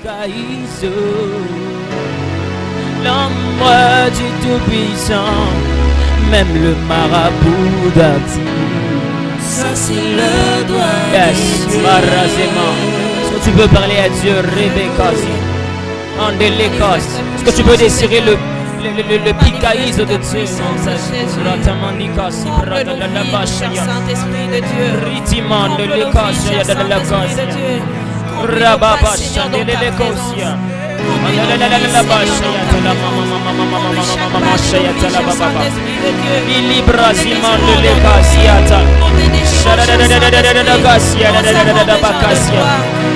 Pikaïso, l'ombre du Tout-Puissant, même le marabout d'Arti. Ça c'est le doigt. Yes, Marazément. Est-ce que tu peux parler à Dieu, Rebecca? En de l'Écosse. Est-ce que tu peux désirer le Pikaïso de Dieu? Saint-Esprit de Dieu. Ritiman de l'Écosse, de l'Écosse. Rababasha de l'Écosse.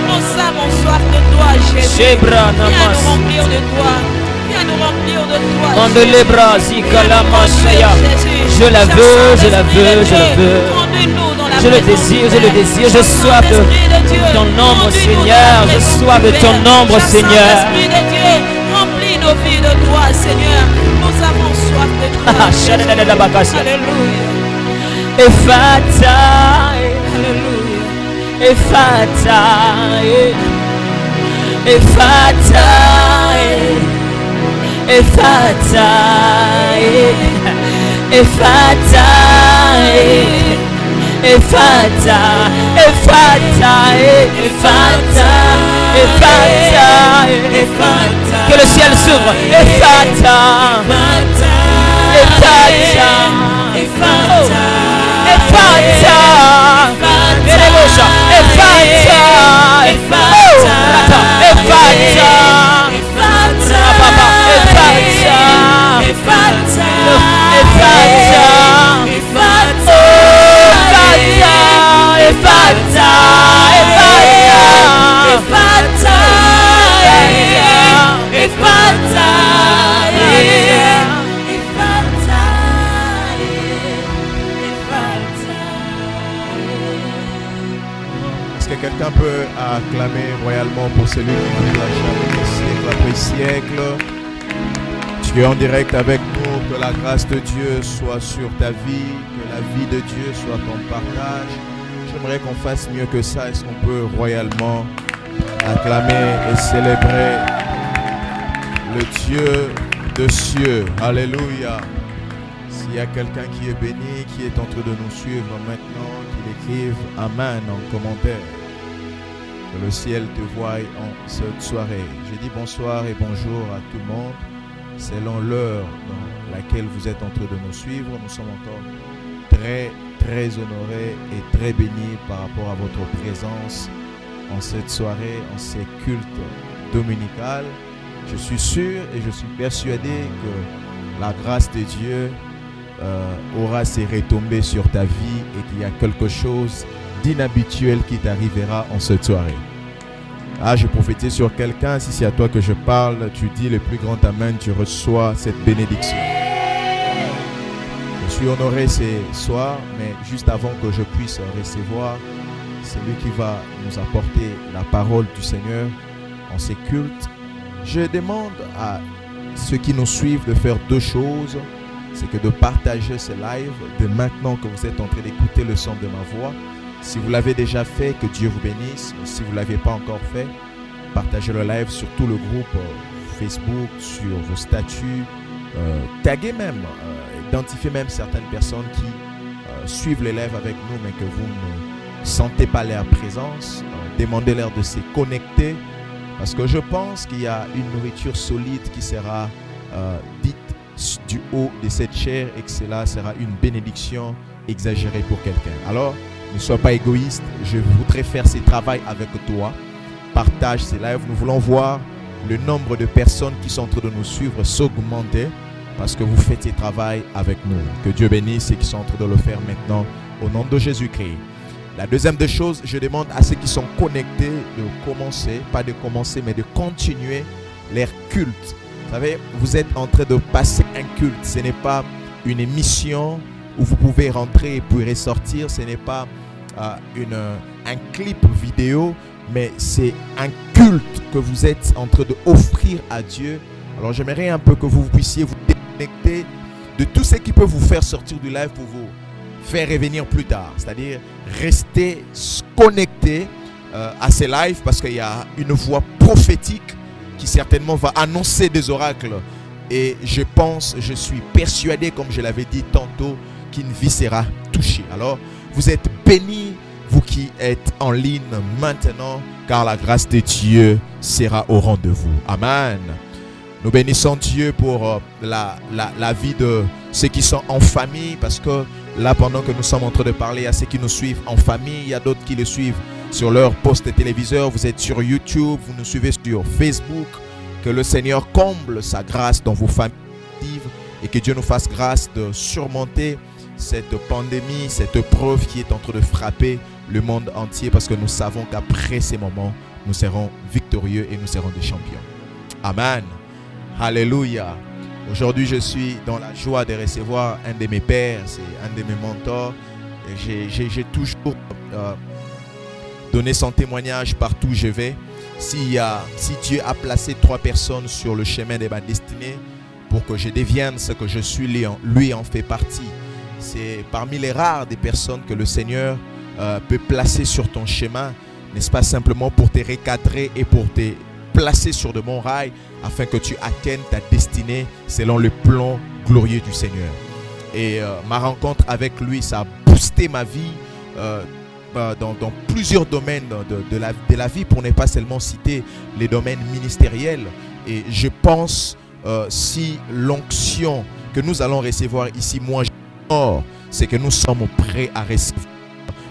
Nous avons soif de toi, Jésus. Viens nous remplir de toi. Viens nous remplir de toi. Je la veux, je la veux, je la veux. Je le désire, je soif de ton ombre, Seigneur. Je soif de ton ombre, Seigneur. Remplis nos vies de toi, Seigneur. Nous avons soif de toi. Alléluia. Ephata, Alléluia. Ephata, Ephata, Ephata, Ephata, Ephata, Ephata, Ephata, Ephata. Que le ciel s'ouvre. Ephata, Ephata, Ephata, Ephata, Est-ce que quelqu'un peut acclamer royalement pour celui qui vit la chaîne siècle après siècle? Tu es en direct avec nous. Que la grâce de Dieu soit sur ta vie, que la vie de Dieu soit ton partage. J'aimerais qu'on fasse mieux que ça. Est-ce qu'on peut royalement acclamer et célébrer le Dieu de cieux? Alléluia. S'il y a quelqu'un qui est béni, qui est en train de nous suivre maintenant, qu'il écrive Amen en commentaire. Que le ciel te voie en cette soirée. Je dis bonsoir et bonjour à tout le monde. Selon l'heure dans laquelle vous êtes en train de nous suivre, nous sommes encore très honorés et très bénis par rapport à votre présence en cette soirée, en ces cultes dominicales. Je suis sûr et je suis persuadé que la grâce de Dieu aura ses retombées sur ta vie et qu'il y a quelque chose d'inhabituel qui t'arrivera en cette soirée. Je prophétise sur quelqu'un. Si c'est à toi que je parle, tu dis le plus grand Amen, tu reçois cette bénédiction. Je suis honoré ce soir, mais juste avant que je puisse recevoir celui qui va nous apporter la parole du Seigneur en ces cultes, je demande à ceux qui nous suivent de faire deux choses. C'est que de partager ce live de maintenant que vous êtes en train d'écouter le son de ma voix. Si vous l'avez déjà fait, que Dieu vous bénisse. Mais si vous ne l'avez pas encore fait, partagez le live sur tout le groupe Facebook, sur vos statuts. Taguez même, identifiez même certaines personnes qui suivent les lives avec nous, mais que vous ne sentez pas leur présence. Demandez-leur de se connecter. Parce que je pense qu'il y a une nourriture solide qui sera dite du haut de cette chair et que cela sera une bénédiction exagérée pour quelqu'un. Alors, ne sois pas égoïste. Je voudrais faire ce travail avec toi. Partage ces lives. Nous voulons voir le nombre de personnes qui sont en train de nous suivre s'augmenter parce que vous faites ce travail avec nous. Que Dieu bénisse ceux qui sont en train de le faire maintenant au nom de Jésus-Christ. La deuxième des choses, je demande à ceux qui sont connectés de commencer, pas de commencer, mais de continuer leur culte. Vous savez, vous êtes en train de passer un culte. Ce n'est pas une émission où vous pouvez rentrer et puis ressortir. Ce n'est pas un clip vidéo, mais c'est un culte que vous êtes en train d'offrir à Dieu. Alors j'aimerais un peu que vous puissiez vous déconnecter de tout ce qui peut vous faire sortir du live pour vous faire revenir plus tard. C'est-à-dire rester connecté à ces lives parce qu'il y a une voix prophétique qui certainement va annoncer des oracles. Et je suis persuadé, comme je l'avais dit tantôt, qu'une vie sera touchée. Alors, vous êtes bénis, vous qui êtes en ligne maintenant, car la grâce de Dieu sera au rendez-vous. Amen. Nous bénissons Dieu pour la vie de ceux qui sont en famille, parce que là, pendant que nous sommes en train de parler à ceux qui nous suivent en famille, il y a d'autres qui le suivent sur leur poste téléviseur. Vous êtes sur YouTube, vous nous suivez sur Facebook. Que le Seigneur comble sa grâce dans vos familles et que Dieu nous fasse grâce de surmonter cette pandémie, cette épreuve qui est en train de frapper le monde entier, parce que nous savons qu'après ces moments, nous serons victorieux et nous serons des champions. Amen. Alléluia. Aujourd'hui, je suis dans la joie de recevoir un de mes pères, c'est un de mes mentors. J'ai toujours donné son témoignage partout où je vais. Si Dieu a placé 3 personnes sur le chemin de ma destinée pour que je devienne ce que je suis, lui en fait partie. C'est parmi les rares des personnes que le Seigneur peut placer sur ton chemin, n'est-ce pas, simplement pour te recadrer et pour te placer sur de bons rails afin que tu atteignes ta destinée selon le plan glorieux du Seigneur. Et ma rencontre avec lui, ça a boosté ma vie dans plusieurs domaines de la vie, pour ne pas seulement citer les domaines ministériels. Et je pense si l'onction que nous allons recevoir ici, moi c'est que nous sommes prêts à recevoir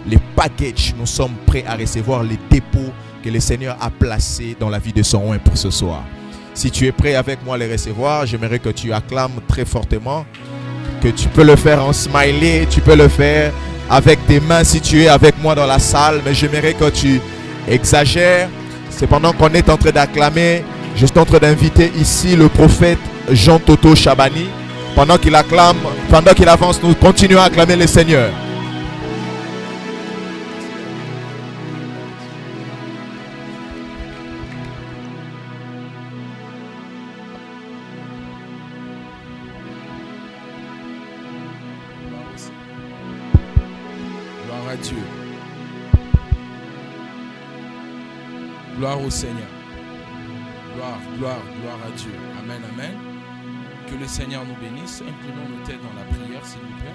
les packages, nous sommes prêts à recevoir les dépôts que le Seigneur a placés dans la vie de son oint pour ce soir. Si tu es prêt avec moi à les recevoir, j'aimerais que tu acclames très fortement, que tu peux le faire en smiley, tu peux le faire avec tes mains si tu es avec moi dans la salle, mais j'aimerais que tu exagères. C'est pendant qu'on est en train d'acclamer, je suis en train d'inviter ici le prophète Jean Toto Chabani. Pendant qu'il acclame, pendant qu'il avance, nous continuons à acclamer le Seigneur. Gloire à Dieu. Gloire au Seigneur. Gloire à Dieu. Amen, amen. Que le Seigneur nous bénisse. Inclinons nos têtes dans la prière, s'il vous plaît.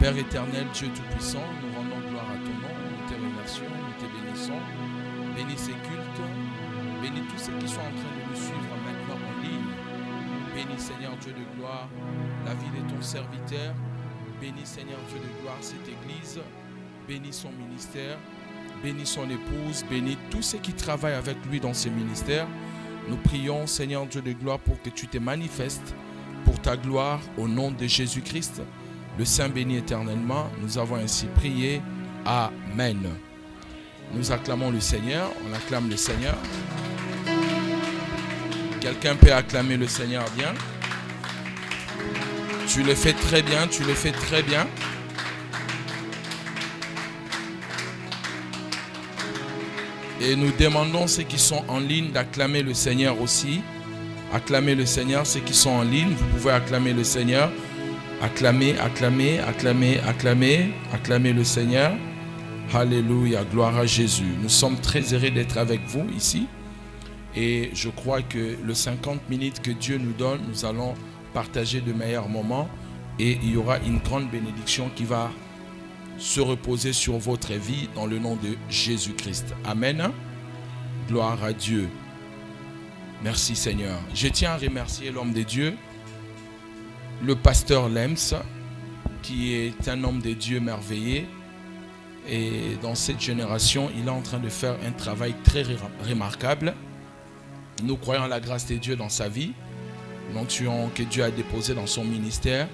Père éternel, Dieu Tout-Puissant, nous rendons gloire à ton nom. Nous te remercions, nous te bénissons. Bénis ces cultes. Bénis tous ceux qui sont en train de nous suivre maintenant en ligne. Bénis, Seigneur Dieu de gloire, la vie de ton serviteur. Bénis, Seigneur Dieu de gloire, cette église. Bénis son ministère. Bénis son épouse. Bénis tous ceux qui travaillent avec lui dans ce ministère. Nous prions, Seigneur Dieu de gloire, pour que tu te manifestes pour ta gloire au nom de Jésus-Christ, le Saint béni éternellement. Nous avons ainsi prié. Amen. Nous acclamons le Seigneur. On acclame le Seigneur. Quelqu'un peut acclamer le Seigneur bien. Tu le fais très bien. Tu le fais très bien. Et nous demandons ceux qui sont en ligne d'acclamer le Seigneur aussi. Acclamer le Seigneur, ceux qui sont en ligne, vous pouvez acclamer le Seigneur. Acclamer, acclamer, acclamer, acclamer, acclamer le Seigneur. Alléluia, gloire à Jésus. Nous sommes très heureux d'être avec vous ici. Et je crois que les 50 minutes que Dieu nous donne, nous allons partager de meilleurs moments. Et il y aura une grande bénédiction qui va se reposer sur votre vie dans le nom de Jésus-Christ. Amen. Gloire à Dieu. Merci Seigneur. Je tiens à remercier l'homme de Dieu, le pasteur Lems, qui est un homme de Dieu merveilleux. Et dans cette génération, il est en train de faire un travail très remarquable. Nous croyons à la grâce de Dieu dans sa vie, l'onction que Dieu a déposée dans son ministère.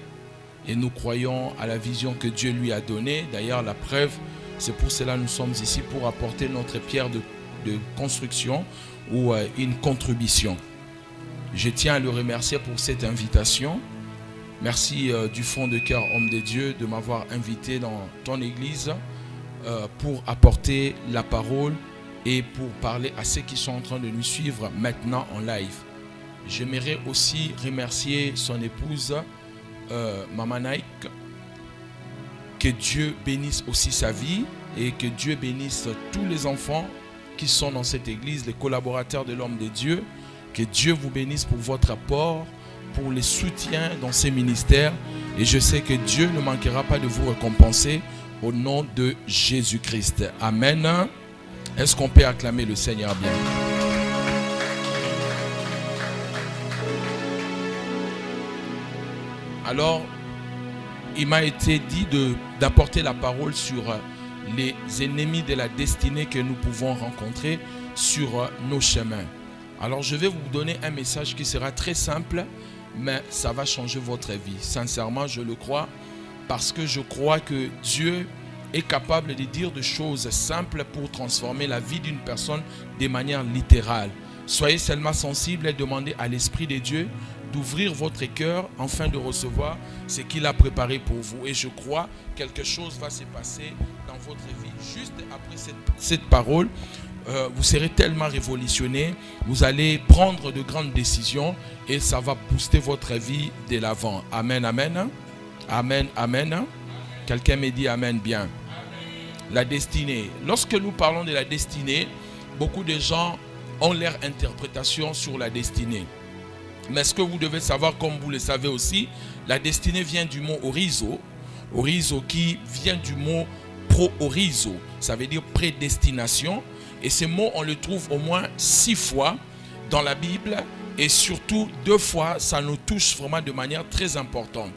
Et nous croyons à la vision que Dieu lui a donnée. D'ailleurs, la preuve, c'est pour cela que nous sommes ici, pour apporter notre pierre de construction ou une contribution. Je tiens à le remercier pour cette invitation. Merci du fond de cœur, homme de Dieu, de m'avoir invité dans ton église pour apporter la parole et pour parler à ceux qui sont en train de nous suivre maintenant en live. J'aimerais aussi remercier son épouse, Maman Nike, que Dieu bénisse aussi sa vie et que Dieu bénisse tous les enfants qui sont dans cette église, les collaborateurs de l'homme de Dieu. Que Dieu vous bénisse pour votre apport, pour les soutiens dans ces ministères. Et je sais que Dieu ne manquera pas de vous récompenser au nom de Jésus-Christ. Amen. Est-ce qu'on peut acclamer le Seigneur bien? Alors, il m'a été dit d'apporter la parole sur les ennemis de la destinée que nous pouvons rencontrer sur nos chemins. Alors, je vais vous donner un message qui sera très simple, mais ça va changer votre vie. Sincèrement, je le crois, parce que je crois que Dieu est capable de dire des choses simples pour transformer la vie d'une personne de manière littérale. Soyez seulement sensibles et demandez à l'Esprit de Dieu d'ouvrir votre cœur afin de recevoir ce qu'il a préparé pour vous. Et je crois que quelque chose va se passer dans votre vie. Juste après cette parole, vous serez tellement révolutionné, vous allez prendre de grandes décisions et ça va booster votre vie de l'avant. Amen, amen. Amen, amen. Quelqu'un me dit amen bien. La destinée. Lorsque nous parlons de la destinée, beaucoup de gens ont leur interprétation sur la destinée. Mais ce que vous devez savoir, comme vous le savez aussi, la destinée vient du mot orizo. Orizo qui vient du mot pro-orizo. Ça veut dire prédestination. Et ce mot, on le trouve au moins 6 fois dans la Bible. Et surtout 2 fois, ça nous touche vraiment de manière très importante.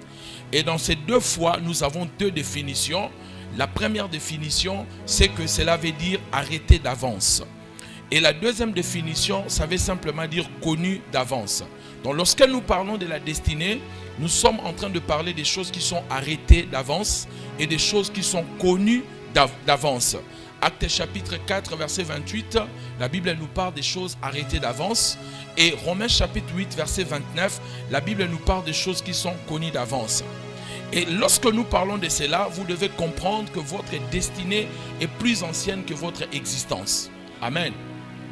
Et dans ces 2 fois, nous avons 2 définitions. La première définition, c'est que cela veut dire arrêter d'avance. Et la deuxième définition, ça veut simplement dire connu d'avance. Donc lorsque nous parlons de la destinée, nous sommes en train de parler des choses qui sont arrêtées d'avance et des choses qui sont connues d'avance. Actes chapitre 4, verset 28, la Bible nous parle des choses arrêtées d'avance. Et Romains chapitre 8, verset 29, la Bible nous parle des choses qui sont connues d'avance. Et lorsque nous parlons de cela, vous devez comprendre que votre destinée est plus ancienne que votre existence. Amen.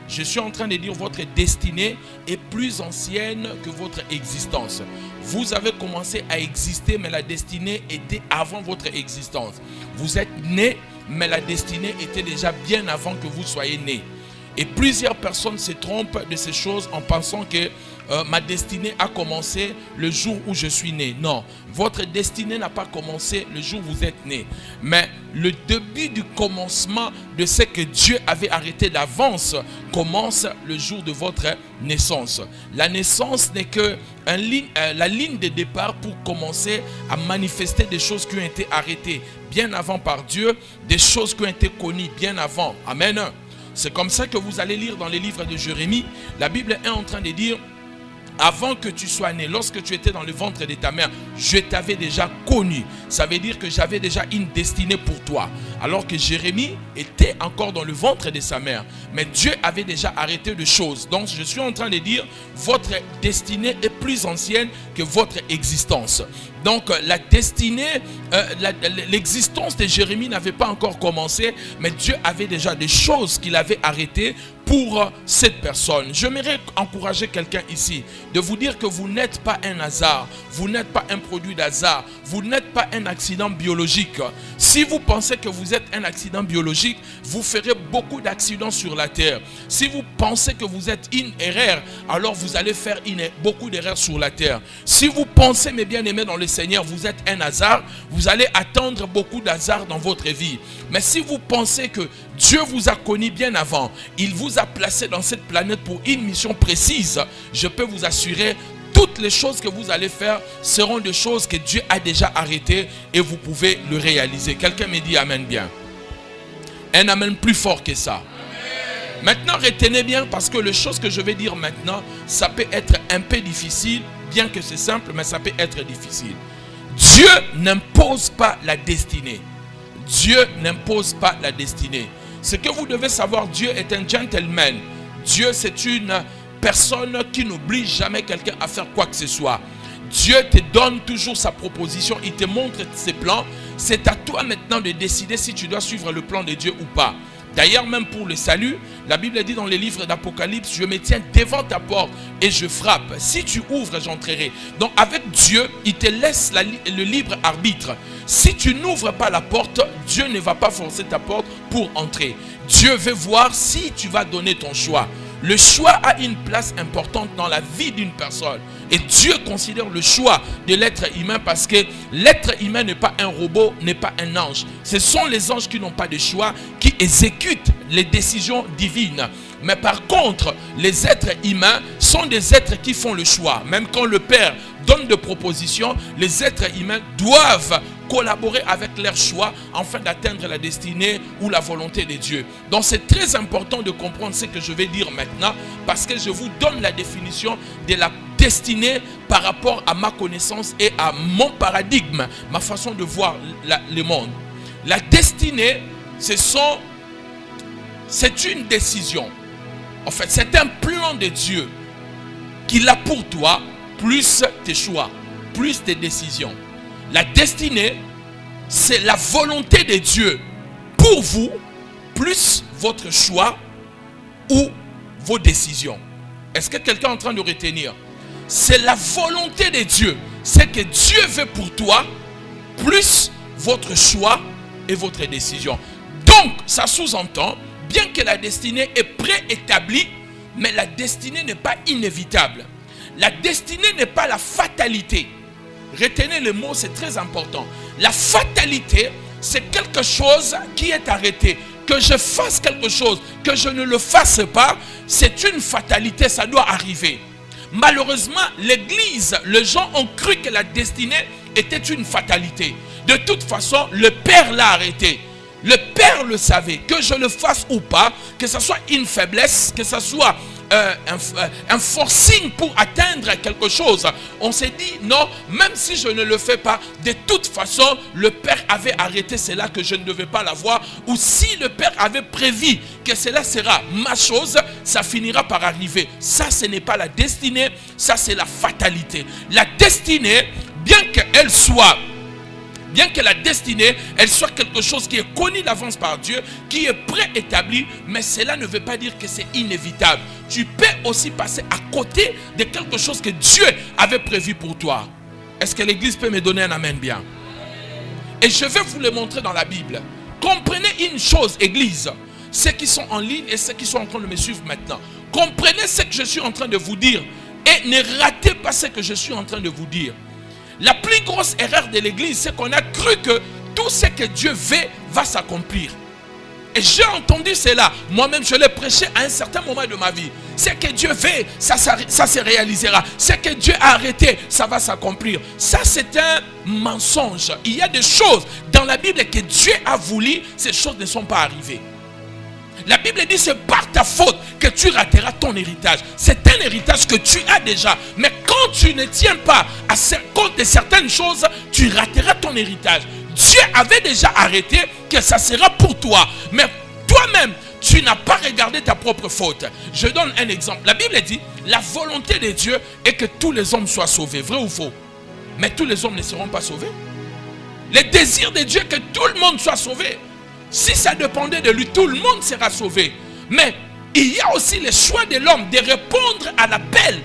Je suis en train de dire votre destinée est plus ancienne que votre existence. Vous avez commencé à exister, mais la destinée était avant votre existence. Vous êtes né, mais la destinée était déjà bien avant que vous soyez né. Et plusieurs personnes se trompent de ces choses en pensant que ma destinée a commencé le jour où je suis né. Non, votre destinée n'a pas commencé le jour où vous êtes né. Mais le début du commencement de ce que Dieu avait arrêté d'avance commence le jour de votre naissance. La naissance n'est que la ligne de départ pour commencer à manifester des choses qui ont été arrêtées bien avant par Dieu, des choses qui ont été connues bien avant. Amen. C'est comme ça que vous allez lire dans les livres de Jérémie. La Bible est en train de dire: avant que tu sois né, lorsque tu étais dans le ventre de ta mère, je t'avais déjà connu. Ça veut dire que j'avais déjà une destinée pour toi. Alors que Jérémie était encore dans le ventre de sa mère. Mais Dieu avait déjà arrêté de choses. Donc je suis en train de dire, votre destinée est plus ancienne que votre existence. Donc la destinée, l'existence de Jérémie n'avait pas encore commencé, mais Dieu avait déjà des choses qu'il avait arrêtées pour cette personne. J'aimerais encourager quelqu'un ici de vous dire que vous n'êtes pas un hasard, vous n'êtes pas un produit d'hasard, vous n'êtes pas un accident biologique. Si vous pensez que vous êtes un accident biologique, vous ferez beaucoup d'accidents sur la terre. Si vous pensez que vous êtes une erreur, alors vous allez faire beaucoup d'erreurs sur la terre. Si vous pensez, mes bien-aimés dans le Seigneur, vous êtes un hasard, vous allez attendre beaucoup d'hasard dans votre vie. Mais si vous pensez que Dieu vous a connu bien avant, il vous a placé dans cette planète pour une mission précise, je peux vous assurer, toutes les choses que vous allez faire seront des choses que Dieu a déjà arrêtées et vous pouvez le réaliser. Quelqu'un me dit amen bien. Un amen plus fort que ça. Amen. Maintenant, retenez bien, parce que les choses que je vais dire maintenant, ça peut être un peu difficile, bien que c'est simple, mais ça peut être difficile. Dieu n'impose pas la destinée. Dieu n'impose pas la destinée. Ce que vous devez savoir, Dieu est un gentleman. Dieu, c'est une personne qui n'oblige jamais quelqu'un à faire quoi que ce soit. Dieu te donne toujours sa proposition, il te montre ses plans. C'est à toi maintenant de décider si tu dois suivre le plan de Dieu ou pas. D'ailleurs, même pour le salut, la Bible dit dans les livres d'Apocalypse, je me tiens devant ta porte et je frappe. Si tu ouvres, j'entrerai. Donc avec Dieu, il te laisse le libre arbitre. Si tu n'ouvres pas la porte, Dieu ne va pas forcer ta porte pour entrer. Dieu veut voir si tu vas donner ton choix. Le choix a une place importante dans la vie d'une personne. Et Dieu considère le choix de l'être humain parce que l'être humain n'est pas un robot, n'est pas un ange. Ce sont les anges qui n'ont pas de choix, qui exécutent les décisions divines. Mais par contre, les êtres humains sont des êtres qui font le choix. Même quand le Père donne des propositions, les êtres humains doivent collaborer avec leur choix afin d'atteindre la destinée ou la volonté de Dieu. Donc c'est très important de comprendre ce que je vais dire maintenant parce que je vous donne la définition de la destinée par rapport à ma connaissance et à mon paradigme, ma façon de voir le monde. La destinée, c'est une décision. En fait, c'est un plan de Dieu qu'il a pour toi, plus tes choix, plus tes décisions. La destinée, c'est la volonté de Dieu pour vous, plus votre choix ou vos décisions. Est-ce que quelqu'un est en train de retenir? C'est la volonté de Dieu. C'est que Dieu veut pour toi, plus votre choix et votre décision. Donc, ça sous-entend, bien que la destinée est préétablie, mais la destinée n'est pas inévitable. La destinée n'est pas la fatalité. Retenez le mot, c'est très important. La fatalité, c'est quelque chose qui est arrêté. Que je fasse quelque chose, que je ne le fasse pas, c'est une fatalité, ça doit arriver. Malheureusement, l'Église, les gens ont cru que la destinée était une fatalité. De toute façon, le Père l'a arrêté. Le Père le savait, que je le fasse ou pas, que ce soit une faiblesse, que ce soit un forcing pour atteindre quelque chose. On s'est dit non, même si je ne le fais pas, de toute façon le Père avait arrêté cela, que je ne devais pas l'avoir, ou si le Père avait prévu que cela sera ma chose, ça finira par arriver. Ça, ce n'est pas la destinée, ça c'est la fatalité. La destinée, bien que la destinée, elle soit quelque chose qui est connu d'avance par Dieu, qui est préétabli, mais cela ne veut pas dire que c'est inévitable. Tu peux aussi passer à côté de quelque chose que Dieu avait prévu pour toi. Est-ce que l'Église peut me donner un amen bien? Et je vais vous le montrer dans la Bible. Comprenez une chose, Église, ceux qui sont en ligne et ceux qui sont en train de me suivre maintenant. Comprenez ce que je suis en train de vous dire et ne ratez pas ce que je suis en train de vous dire. La plus grosse erreur de l'Église, c'est qu'on a cru que tout ce que Dieu veut va s'accomplir. Et j'ai entendu cela. Moi-même, je l'ai prêché à un certain moment de ma vie. Ce que Dieu veut, ça se réalisera. Ce que Dieu a arrêté, ça va s'accomplir. Ça, c'est un mensonge. Il y a des choses dans la Bible que Dieu a voulu, ces choses ne sont pas arrivées. La Bible dit c'est par ta faute que tu rateras ton héritage. C'est un héritage que tu as déjà. Mais quand tu ne tiens pas compte de certaines choses, tu rateras ton héritage. Dieu avait déjà arrêté que ça sera pour toi. Mais toi-même, tu n'as pas regardé ta propre faute. Je donne un exemple. La Bible dit, la volonté de Dieu est que tous les hommes soient sauvés. Vrai ou faux? Mais tous les hommes ne seront pas sauvés. Le désir de Dieu est que tout le monde soit sauvé. Si ça dépendait de lui, tout le monde sera sauvé. Mais il y a aussi le choix de l'homme de répondre à l'appel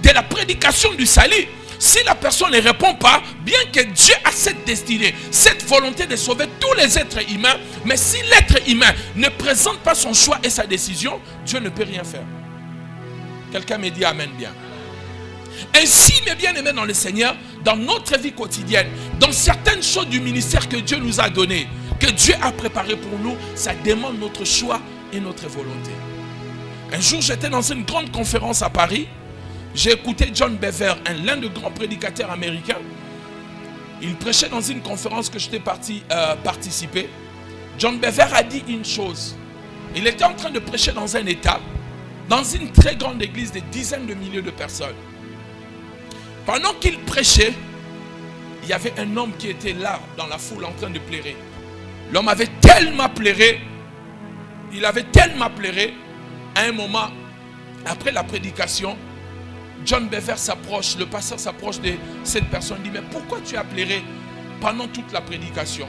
de la prédication du salut. Si la personne ne répond pas, bien que Dieu a cette destinée, cette volonté de sauver tous les êtres humains, mais si l'être humain ne présente pas son choix et sa décision, Dieu ne peut rien faire. Quelqu'un me dit amen bien. Ainsi, mes bien-aimés dans le Seigneur, dans notre vie quotidienne, dans certaines choses du ministère que Dieu nous a donné, que Dieu a préparé pour nous, ça demande notre choix et notre volonté. Un jour, j'étais dans une grande conférence à Paris. J'ai écouté John Bevere, l'un des grands prédicateurs américains. Il prêchait dans une conférence que j'étais parti participer. John Bevere a dit une chose. Il était en train de prêcher dans un État, dans une très grande église de dizaines de milliers de personnes. Pendant qu'il prêchait, il y avait un homme qui était là dans la foule en train de pleurer. L'homme avait tellement pleuré, à un moment, après la prédication, John Bevere s'approche, le pasteur s'approche de cette personne, dit, mais pourquoi tu as pleuré pendant toute la prédication?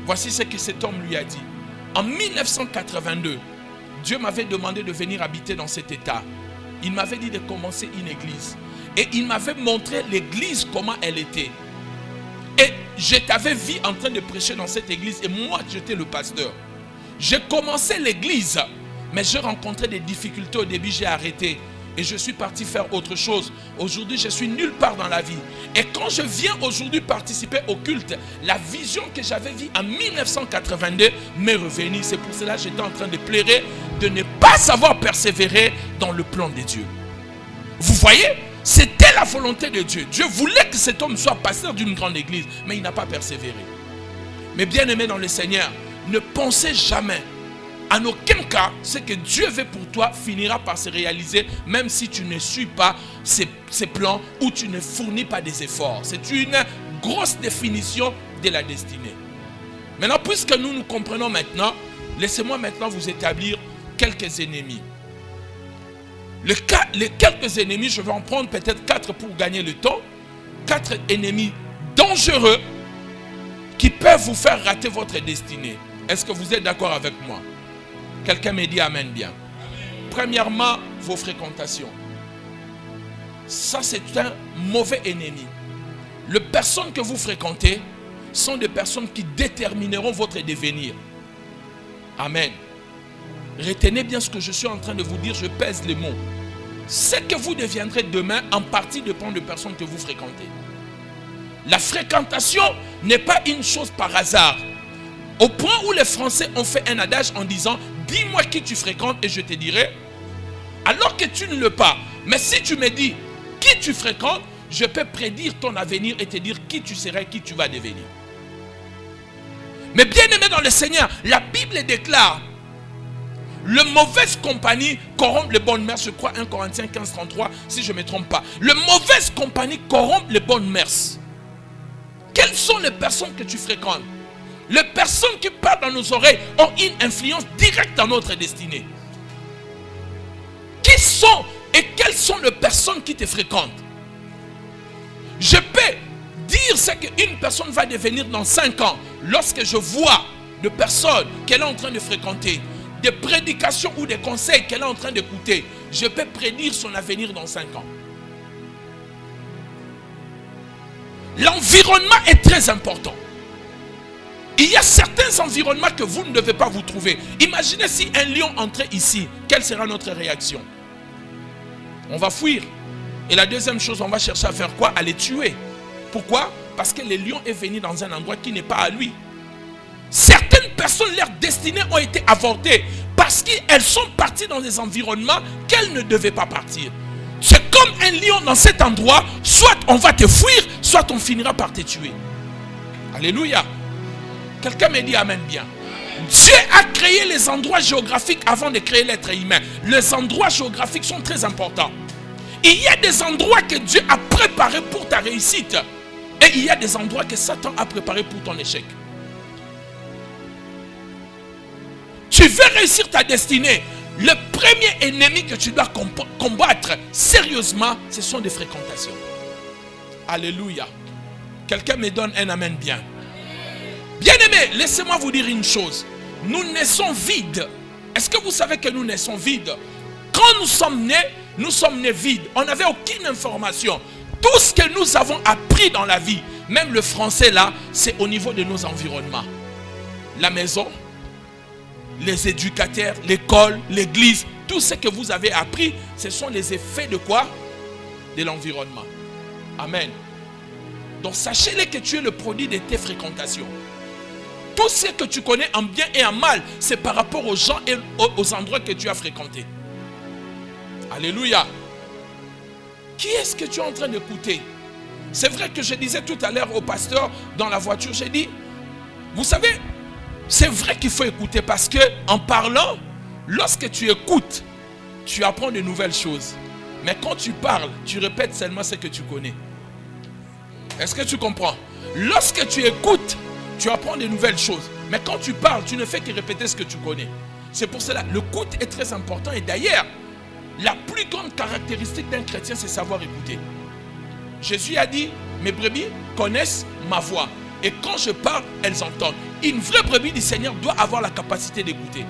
Voici ce que cet homme lui a dit. En 1982, Dieu m'avait demandé de venir habiter dans cet état. Il m'avait dit de commencer une église. Et il m'avait montré l'église, comment elle était. Et je t'avais vu en train de prêcher dans cette église et moi j'étais le pasteur. J'ai commencé l'église, mais j'ai rencontré des difficultés au début, j'ai arrêté. Et je suis parti faire autre chose. Aujourd'hui, je suis nulle part dans la vie. Et quand je viens aujourd'hui participer au culte, la vision que j'avais vue en 1982 m'est revenue. C'est pour cela que j'étais en train de pleurer, de ne pas savoir persévérer dans le plan de Dieu. Vous voyez, c'était la volonté de Dieu. Dieu voulait que cet homme soit pasteur d'une grande église, mais il n'a pas persévéré. Mais bien aimé dans le Seigneur, ne pensez jamais, en aucun cas, ce que Dieu veut pour toi finira par se réaliser, même si tu ne suis pas ses plans ou tu ne fournis pas des efforts. C'est une grosse définition de la destinée. Maintenant, puisque nous comprenons maintenant, laissez-moi maintenant vous établir quelques ennemis. Les quelques ennemis, je vais en prendre peut-être 4 pour gagner le temps. 4 ennemis dangereux qui peuvent vous faire rater votre destinée. Est-ce que vous êtes d'accord avec moi? Quelqu'un me dit amen bien. Premièrement, vos fréquentations. Ça, c'est un mauvais ennemi. Les personnes que vous fréquentez sont des personnes qui détermineront votre devenir. Amen. Retenez bien ce que je suis en train de vous dire, je pèse les mots. Ce que vous deviendrez demain, en partie dépend des personnes que vous fréquentez. La fréquentation n'est pas une chose par hasard. Au point où les Français ont fait un adage en disant « Dis-moi qui tu fréquentes et je te dirai ». Alors que tu ne le pas. Mais si tu me dis qui tu fréquentes, je peux prédire ton avenir et te dire qui tu seras et qui tu vas devenir. Mais bien aimé dans le Seigneur, la Bible déclare le mauvaise compagnie corrompt les bonnes mœurs. Je crois 1 Corinthiens 15, 33, si je ne me trompe pas. Le mauvaise compagnie corrompt les bonnes mœurs. Quelles sont les personnes que tu fréquentes? Les personnes qui parlent dans nos oreilles ont une influence directe dans notre destinée. Qui sont et quelles sont les personnes qui te fréquentent? Je peux dire ce qu'une personne va devenir dans 5 ans lorsque je vois des personnes qu'elle est en train de fréquenter, des prédications ou des conseils qu'elle est en train d'écouter. Je peux prédire son avenir dans 5 ans. L'environnement est très important. Il y a certains environnements que vous ne devez pas vous trouver. Imaginez si un lion entrait ici. Quelle sera notre réaction? On va fuir. Et la deuxième chose, on va chercher à faire quoi? À les tuer. Pourquoi? Parce que le lion est venu dans un endroit qui n'est pas à lui. Certaines personnes, leurs destinées ont été avortées parce qu'elles sont parties dans des environnements qu'elles ne devaient pas partir. C'est comme un lion dans cet endroit. Soit on va te fuir, soit on finira par te tuer. Alléluia. Quelqu'un me dit amen bien. Dieu a créé les endroits géographiques avant de créer l'être humain. Les endroits géographiques sont très importants. Il y a des endroits que Dieu a préparés pour ta réussite. Et il y a des endroits que Satan a préparés pour ton échec. Tu veux réussir ta destinée. Le premier ennemi que tu dois combattre sérieusement, ce sont des fréquentations. Alléluia. Quelqu'un me donne un amen bien. Bien-aimés, laissez-moi vous dire une chose. Nous naissons vides. Est-ce que vous savez que nous naissons vides? Quand nous sommes nés vides. On n'avait aucune information. Tout ce que nous avons appris dans la vie, même le français là, c'est au niveau de nos environnements. La maison, les éducateurs, l'école, l'église, tout ce que vous avez appris, ce sont les effets de quoi? De l'environnement. Amen. Donc sachez-le que tu es le produit de tes fréquentations. Tout ce que tu connais en bien et en mal, c'est par rapport aux gens et aux endroits que tu as fréquentés. Alléluia. Qui est-ce que tu es en train d'écouter? C'est vrai que je disais tout à l'heure au pasteur dans la voiture, j'ai dit, vous savez, c'est vrai qu'il faut écouter parce que en parlant, lorsque tu écoutes, tu apprends de nouvelles choses. Mais quand tu parles, tu répètes seulement ce que tu connais. Est-ce que tu comprends? Lorsque tu écoutes, tu apprends de nouvelles choses. Mais quand tu parles, tu ne fais que répéter ce que tu connais. C'est pour cela, l'écoute est très important. Et d'ailleurs, la plus grande caractéristique d'un chrétien, c'est savoir écouter. Jésus a dit, mes brebis connaissent ma voix. Et quand je parle, elles entendent. Une vraie brebis du Seigneur doit avoir la capacité d'écouter.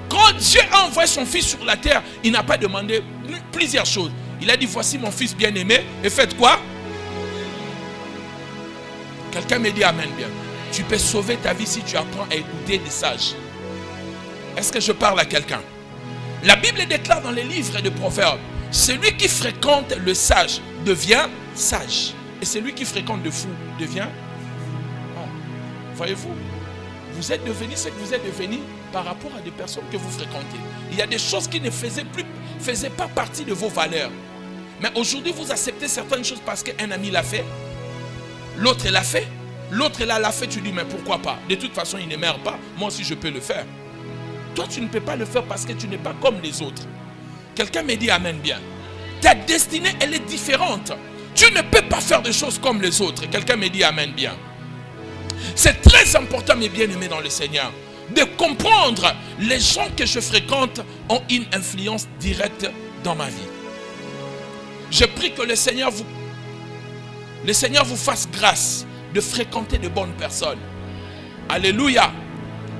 Quand Dieu a envoyé son fils sur la terre, il n'a pas demandé plusieurs choses. Il a dit, voici mon fils bien-aimé. Et faites quoi? Quelqu'un me dit amen bien. Tu peux sauver ta vie si tu apprends à écouter des sages. Est-ce que je parle à quelqu'un? La Bible déclare dans les livres de Proverbes, celui qui fréquente le sage devient sage. Et celui qui fréquente le fou devient... Voyez-vous, vous êtes devenu ce que vous êtes devenu par rapport à des personnes que vous fréquentez. Il y a des choses qui ne faisaient pas partie de vos valeurs. Mais aujourd'hui, vous acceptez certaines choses parce qu'un ami l'a fait. L'autre l'a fait. L'autre l'a fait, tu dis, mais pourquoi pas? De toute façon, il ne meurt pas. Moi aussi, je peux le faire. Toi, tu ne peux pas le faire parce que tu n'es pas comme les autres. Quelqu'un me dit amen bien. Ta destinée, elle est différente. Tu ne peux pas faire des choses comme les autres. Quelqu'un me dit amen bien. C'est très important, mes bien-aimés dans le Seigneur, de comprendre les gens que je fréquente ont une influence directe dans ma vie. Je prie que le Seigneur vous fasse grâce de fréquenter de bonnes personnes. Alléluia.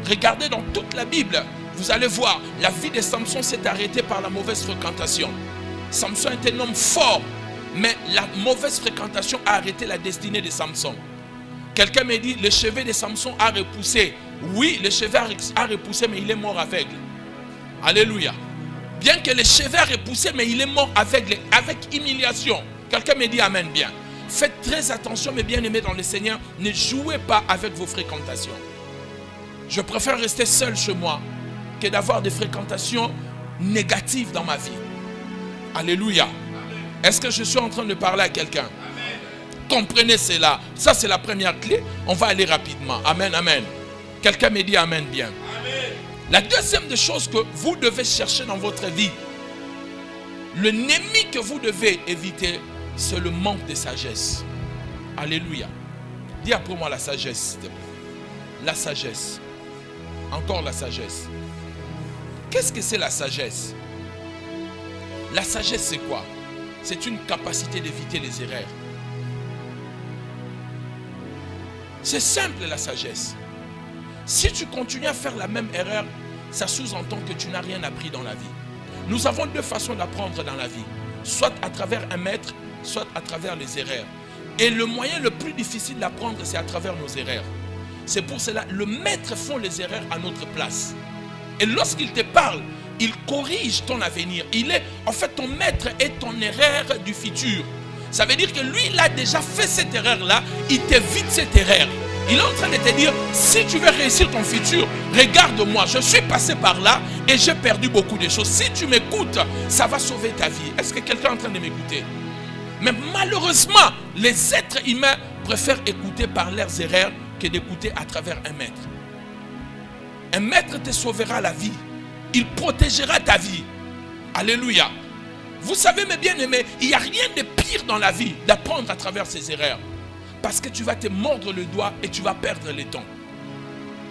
Regardez dans toute la Bible, vous allez voir, la vie de Samson s'est arrêtée par la mauvaise fréquentation. Samson était un homme fort, mais la mauvaise fréquentation a arrêté la destinée de Samson. Quelqu'un me dit, le chevet de Samson a repoussé. Oui, le chevet a repoussé, mais il est mort aveugle. Alléluia. Bien que le chevet a repoussé, mais il est mort aveugle, avec humiliation. Quelqu'un me dit amen bien. Faites très attention, mes bien-aimés dans le Seigneur. Ne jouez pas avec vos fréquentations. Je préfère rester seul chez moi que d'avoir des fréquentations négatives dans ma vie. Alléluia. Est-ce que je suis en train de parler à quelqu'un? Comprenez cela. Ça, c'est la première clé. On va aller rapidement. Amen, amen. Quelqu'un me dit amen bien. Amen. La deuxième des choses que vous devez chercher dans votre vie, l'ennemi que vous devez éviter, c'est le manque de sagesse. Alléluia. Dis après moi la sagesse, s'il te plaît. La sagesse. Encore la sagesse. Qu'est-ce que c'est la sagesse? La sagesse, c'est quoi? C'est une capacité d'éviter les erreurs. C'est simple la sagesse. Si tu continues à faire la même erreur, ça sous-entend que tu n'as rien appris dans la vie. Nous avons deux façons d'apprendre dans la vie. Soit à travers un maître, soit à travers les erreurs. Et le moyen le plus difficile d'apprendre, c'est à travers nos erreurs. C'est pour cela, le maître fait les erreurs à notre place. Et lorsqu'il te parle, il corrige ton avenir. En fait, ton maître est ton erreur du futur. Ça veut dire que lui, il a déjà fait cette erreur-là, il t'évite cette erreur. Il est en train de te dire, si tu veux réussir ton futur, regarde-moi, je suis passé par là et j'ai perdu beaucoup de choses. Si tu m'écoutes, ça va sauver ta vie. Est-ce que quelqu'un est en train de m'écouter? Mais malheureusement, les êtres humains préfèrent écouter par leurs erreurs que d'écouter à travers un maître. Un maître te sauvera la vie. Il protégera ta vie. Alléluia. Vous savez, mes bien-aimés, il n'y a rien de pire dans la vie d'apprendre à travers ses erreurs. Parce que tu vas te mordre le doigt et tu vas perdre le temps.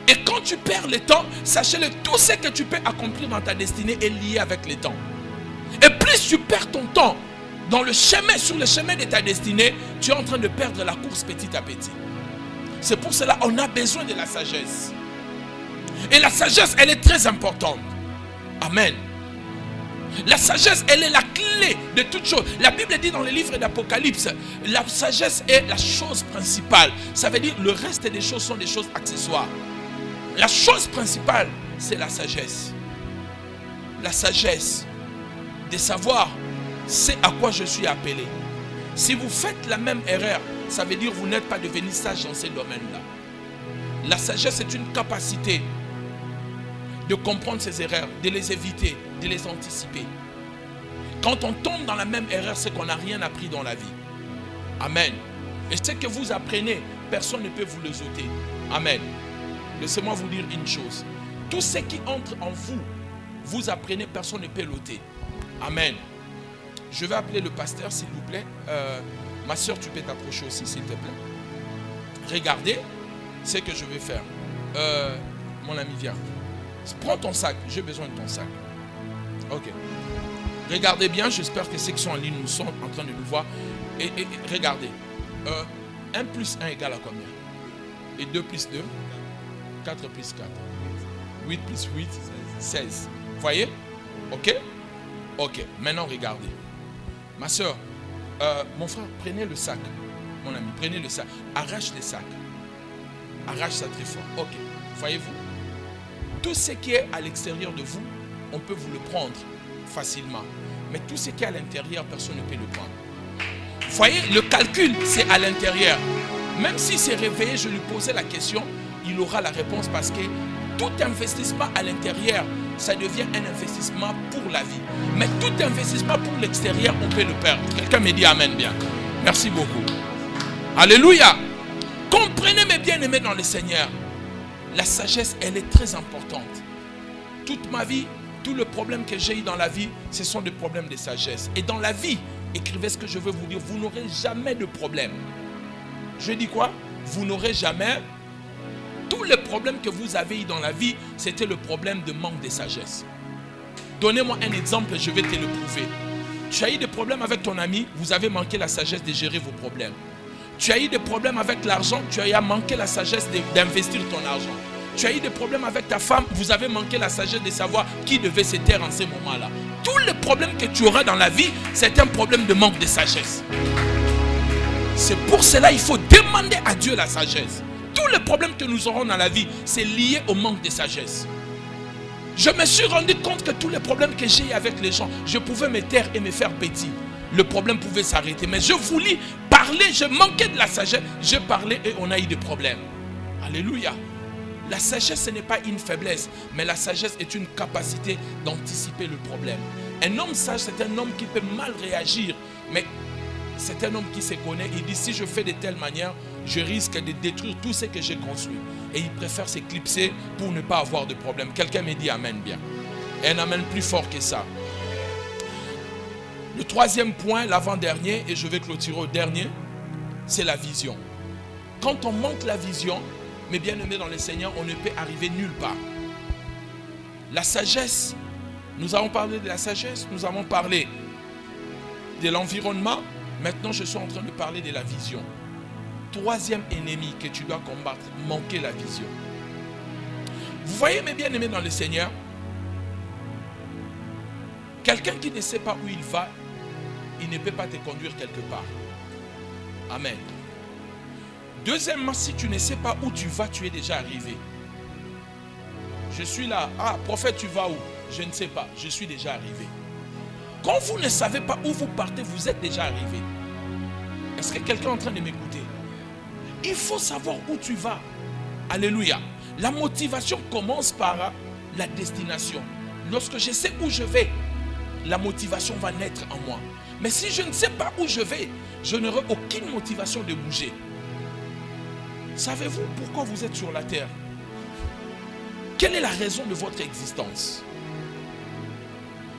Et quand tu perds le temps, sachez-le, tout ce que tu peux accomplir dans ta destinée est lié avec le temps. Et plus tu perds ton temps dans le chemin, sur le chemin de ta destinée, tu es en train de perdre la course petit à petit. C'est pour cela qu'on a besoin de la sagesse. Et la sagesse, elle est très importante. Amen. La sagesse, elle est la clé de toute chose. La Bible dit dans le livre d'Apocalypse, la sagesse est la chose principale. Ça veut dire le reste des choses sont des choses accessoires. La chose principale, c'est la sagesse. La sagesse de savoir c'est à quoi je suis appelé. Si vous faites la même erreur, ça veut dire que vous n'êtes pas devenu sage dans ces domaines-là. La sagesse est une capacité de comprendre ces erreurs, de les éviter, de les anticiper. Quand on tombe dans la même erreur, c'est qu'on n'a rien appris dans la vie. Amen. Et ce que vous apprenez, personne ne peut vous le ôter. Amen. Laissez-moi vous dire une chose. Tout ce qui entre en vous, vous apprenez, personne ne peut l'ôter. Amen. Je vais appeler le pasteur, s'il vous plaît. Ma soeur, tu peux t'approcher aussi, s'il te plaît. Regardez ce que je vais faire. Mon ami, viens. Prends ton sac, j'ai besoin de ton sac. Ok. Regardez bien, j'espère que ceux qui sont en ligne nous sont en train de nous voir. Et regardez. 1 plus 1 égale à combien? Et 2 plus 2? 4 plus 4. 8 plus 8, 16. Voyez? Ok? Ok. Maintenant, regardez. Ma soeur, mon frère, prenez le sac. Mon ami, prenez le sac. Arrache le sac. Arrache ça très fort. Ok. Voyez-vous? tout ce qui est à l'extérieur de vous, on peut vous le prendre facilement. Mais tout ce qui est à l'intérieur, personne ne peut le prendre. Vous voyez, le calcul, c'est à l'intérieur. Même s'il s'est réveillé, je lui posais la question, il aura la réponse parce que tout investissement à l'intérieur, ça devient un investissement pour la vie. Mais tout investissement pour l'extérieur, on peut le perdre. Quelqu'un me dit amen bien. Merci beaucoup. Alléluia. Comprenez mes bien-aimés dans le Seigneur. La sagesse, elle est très importante. Toute ma vie, tous les problèmes que j'ai eu dans la vie, ce sont des problèmes de sagesse. Et dans la vie, écrivez ce que je veux vous dire, vous n'aurez jamais de problème. Je dis quoi? Vous n'aurez jamais. Tous les problèmes que vous avez eu dans la vie, c'était le problème de manque de sagesse. Donnez-moi un exemple, je vais te le prouver. Tu as eu des problèmes avec ton ami, vous avez manqué la sagesse de gérer vos problèmes. Tu as eu des problèmes avec l'argent, tu as manqué la sagesse d'investir ton argent. Tu as eu des problèmes avec ta femme, vous avez manqué la sagesse de savoir qui devait se taire en ces moments-là. Tous les problèmes que tu auras dans la vie, c'est un problème de manque de sagesse. C'est pour cela qu'il faut demander à Dieu la sagesse. Tous les problèmes que nous aurons dans la vie, c'est lié au manque de sagesse. Je me suis rendu compte que tous les problèmes que j'ai avec les gens, je pouvais me taire et me faire petit. Le problème pouvait s'arrêter. Mais je voulais parler, je manquais de la sagesse. Je parlais et on a eu des problèmes. Alléluia. La sagesse, ce n'est pas une faiblesse, mais la sagesse est une capacité d'anticiper le problème. Un homme sage, c'est un homme qui peut mal réagir, mais c'est un homme qui se connaît. Il dit, si je fais de telle manière, je risque de détruire tout ce que j'ai construit. Et il préfère s'éclipser pour ne pas avoir de problème. Quelqu'un me dit amen bien. Et un amen plus fort que ça. Le troisième point, l'avant-dernier, et je vais clôturer au dernier, c'est la vision. Quand on manque la vision, mes bien-aimés dans le Seigneur, on ne peut arriver nulle part. La sagesse, nous avons parlé de la sagesse, nous avons parlé de l'environnement. Maintenant, je suis en train de parler de la vision. Troisième ennemi que tu dois combattre, manquer la vision. Vous voyez mes bien-aimés dans le Seigneur, quelqu'un qui ne sait pas où il va, il ne peut pas te conduire quelque part. Amen. Deuxièmement, si tu ne sais pas où tu vas, tu es déjà arrivé. Je suis là. Ah, prophète, tu vas où? Je ne sais pas. Je suis déjà arrivé. Quand vous ne savez pas où vous partez, vous êtes déjà arrivé. Est-ce que quelqu'un est en train de m'écouter? Il faut savoir où tu vas. Alléluia. La motivation commence par la destination. Lorsque je sais où je vais, la motivation va naître en moi. Mais si je ne sais pas où je vais, je n'aurai aucune motivation de bouger. Savez-vous pourquoi vous êtes sur la terre? Quelle est la raison de votre existence?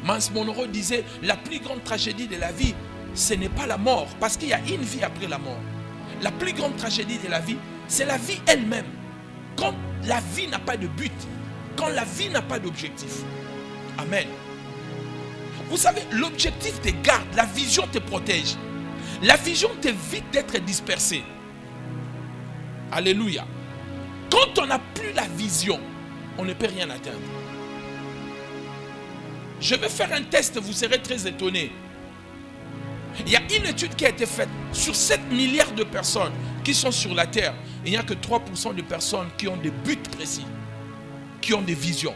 Miles Monroe disait, la plus grande tragédie de la vie, ce n'est pas la mort, parce qu'il y a une vie après la mort. La plus grande tragédie de la vie, c'est la vie elle-même. Quand la vie n'a pas de but, quand la vie n'a pas d'objectif. Amen. Vous savez, l'objectif te garde, la vision te protège. La vision t'évite d'être dispersé. Alléluia. Quand on n'a plus la vision, on ne peut rien atteindre. Je vais faire un test, vous serez très étonnés. Il y a une étude qui a été faite sur 7 milliards de personnes qui sont sur la terre. Il n'y a que 3% de personnes qui ont des buts précis, qui ont des visions,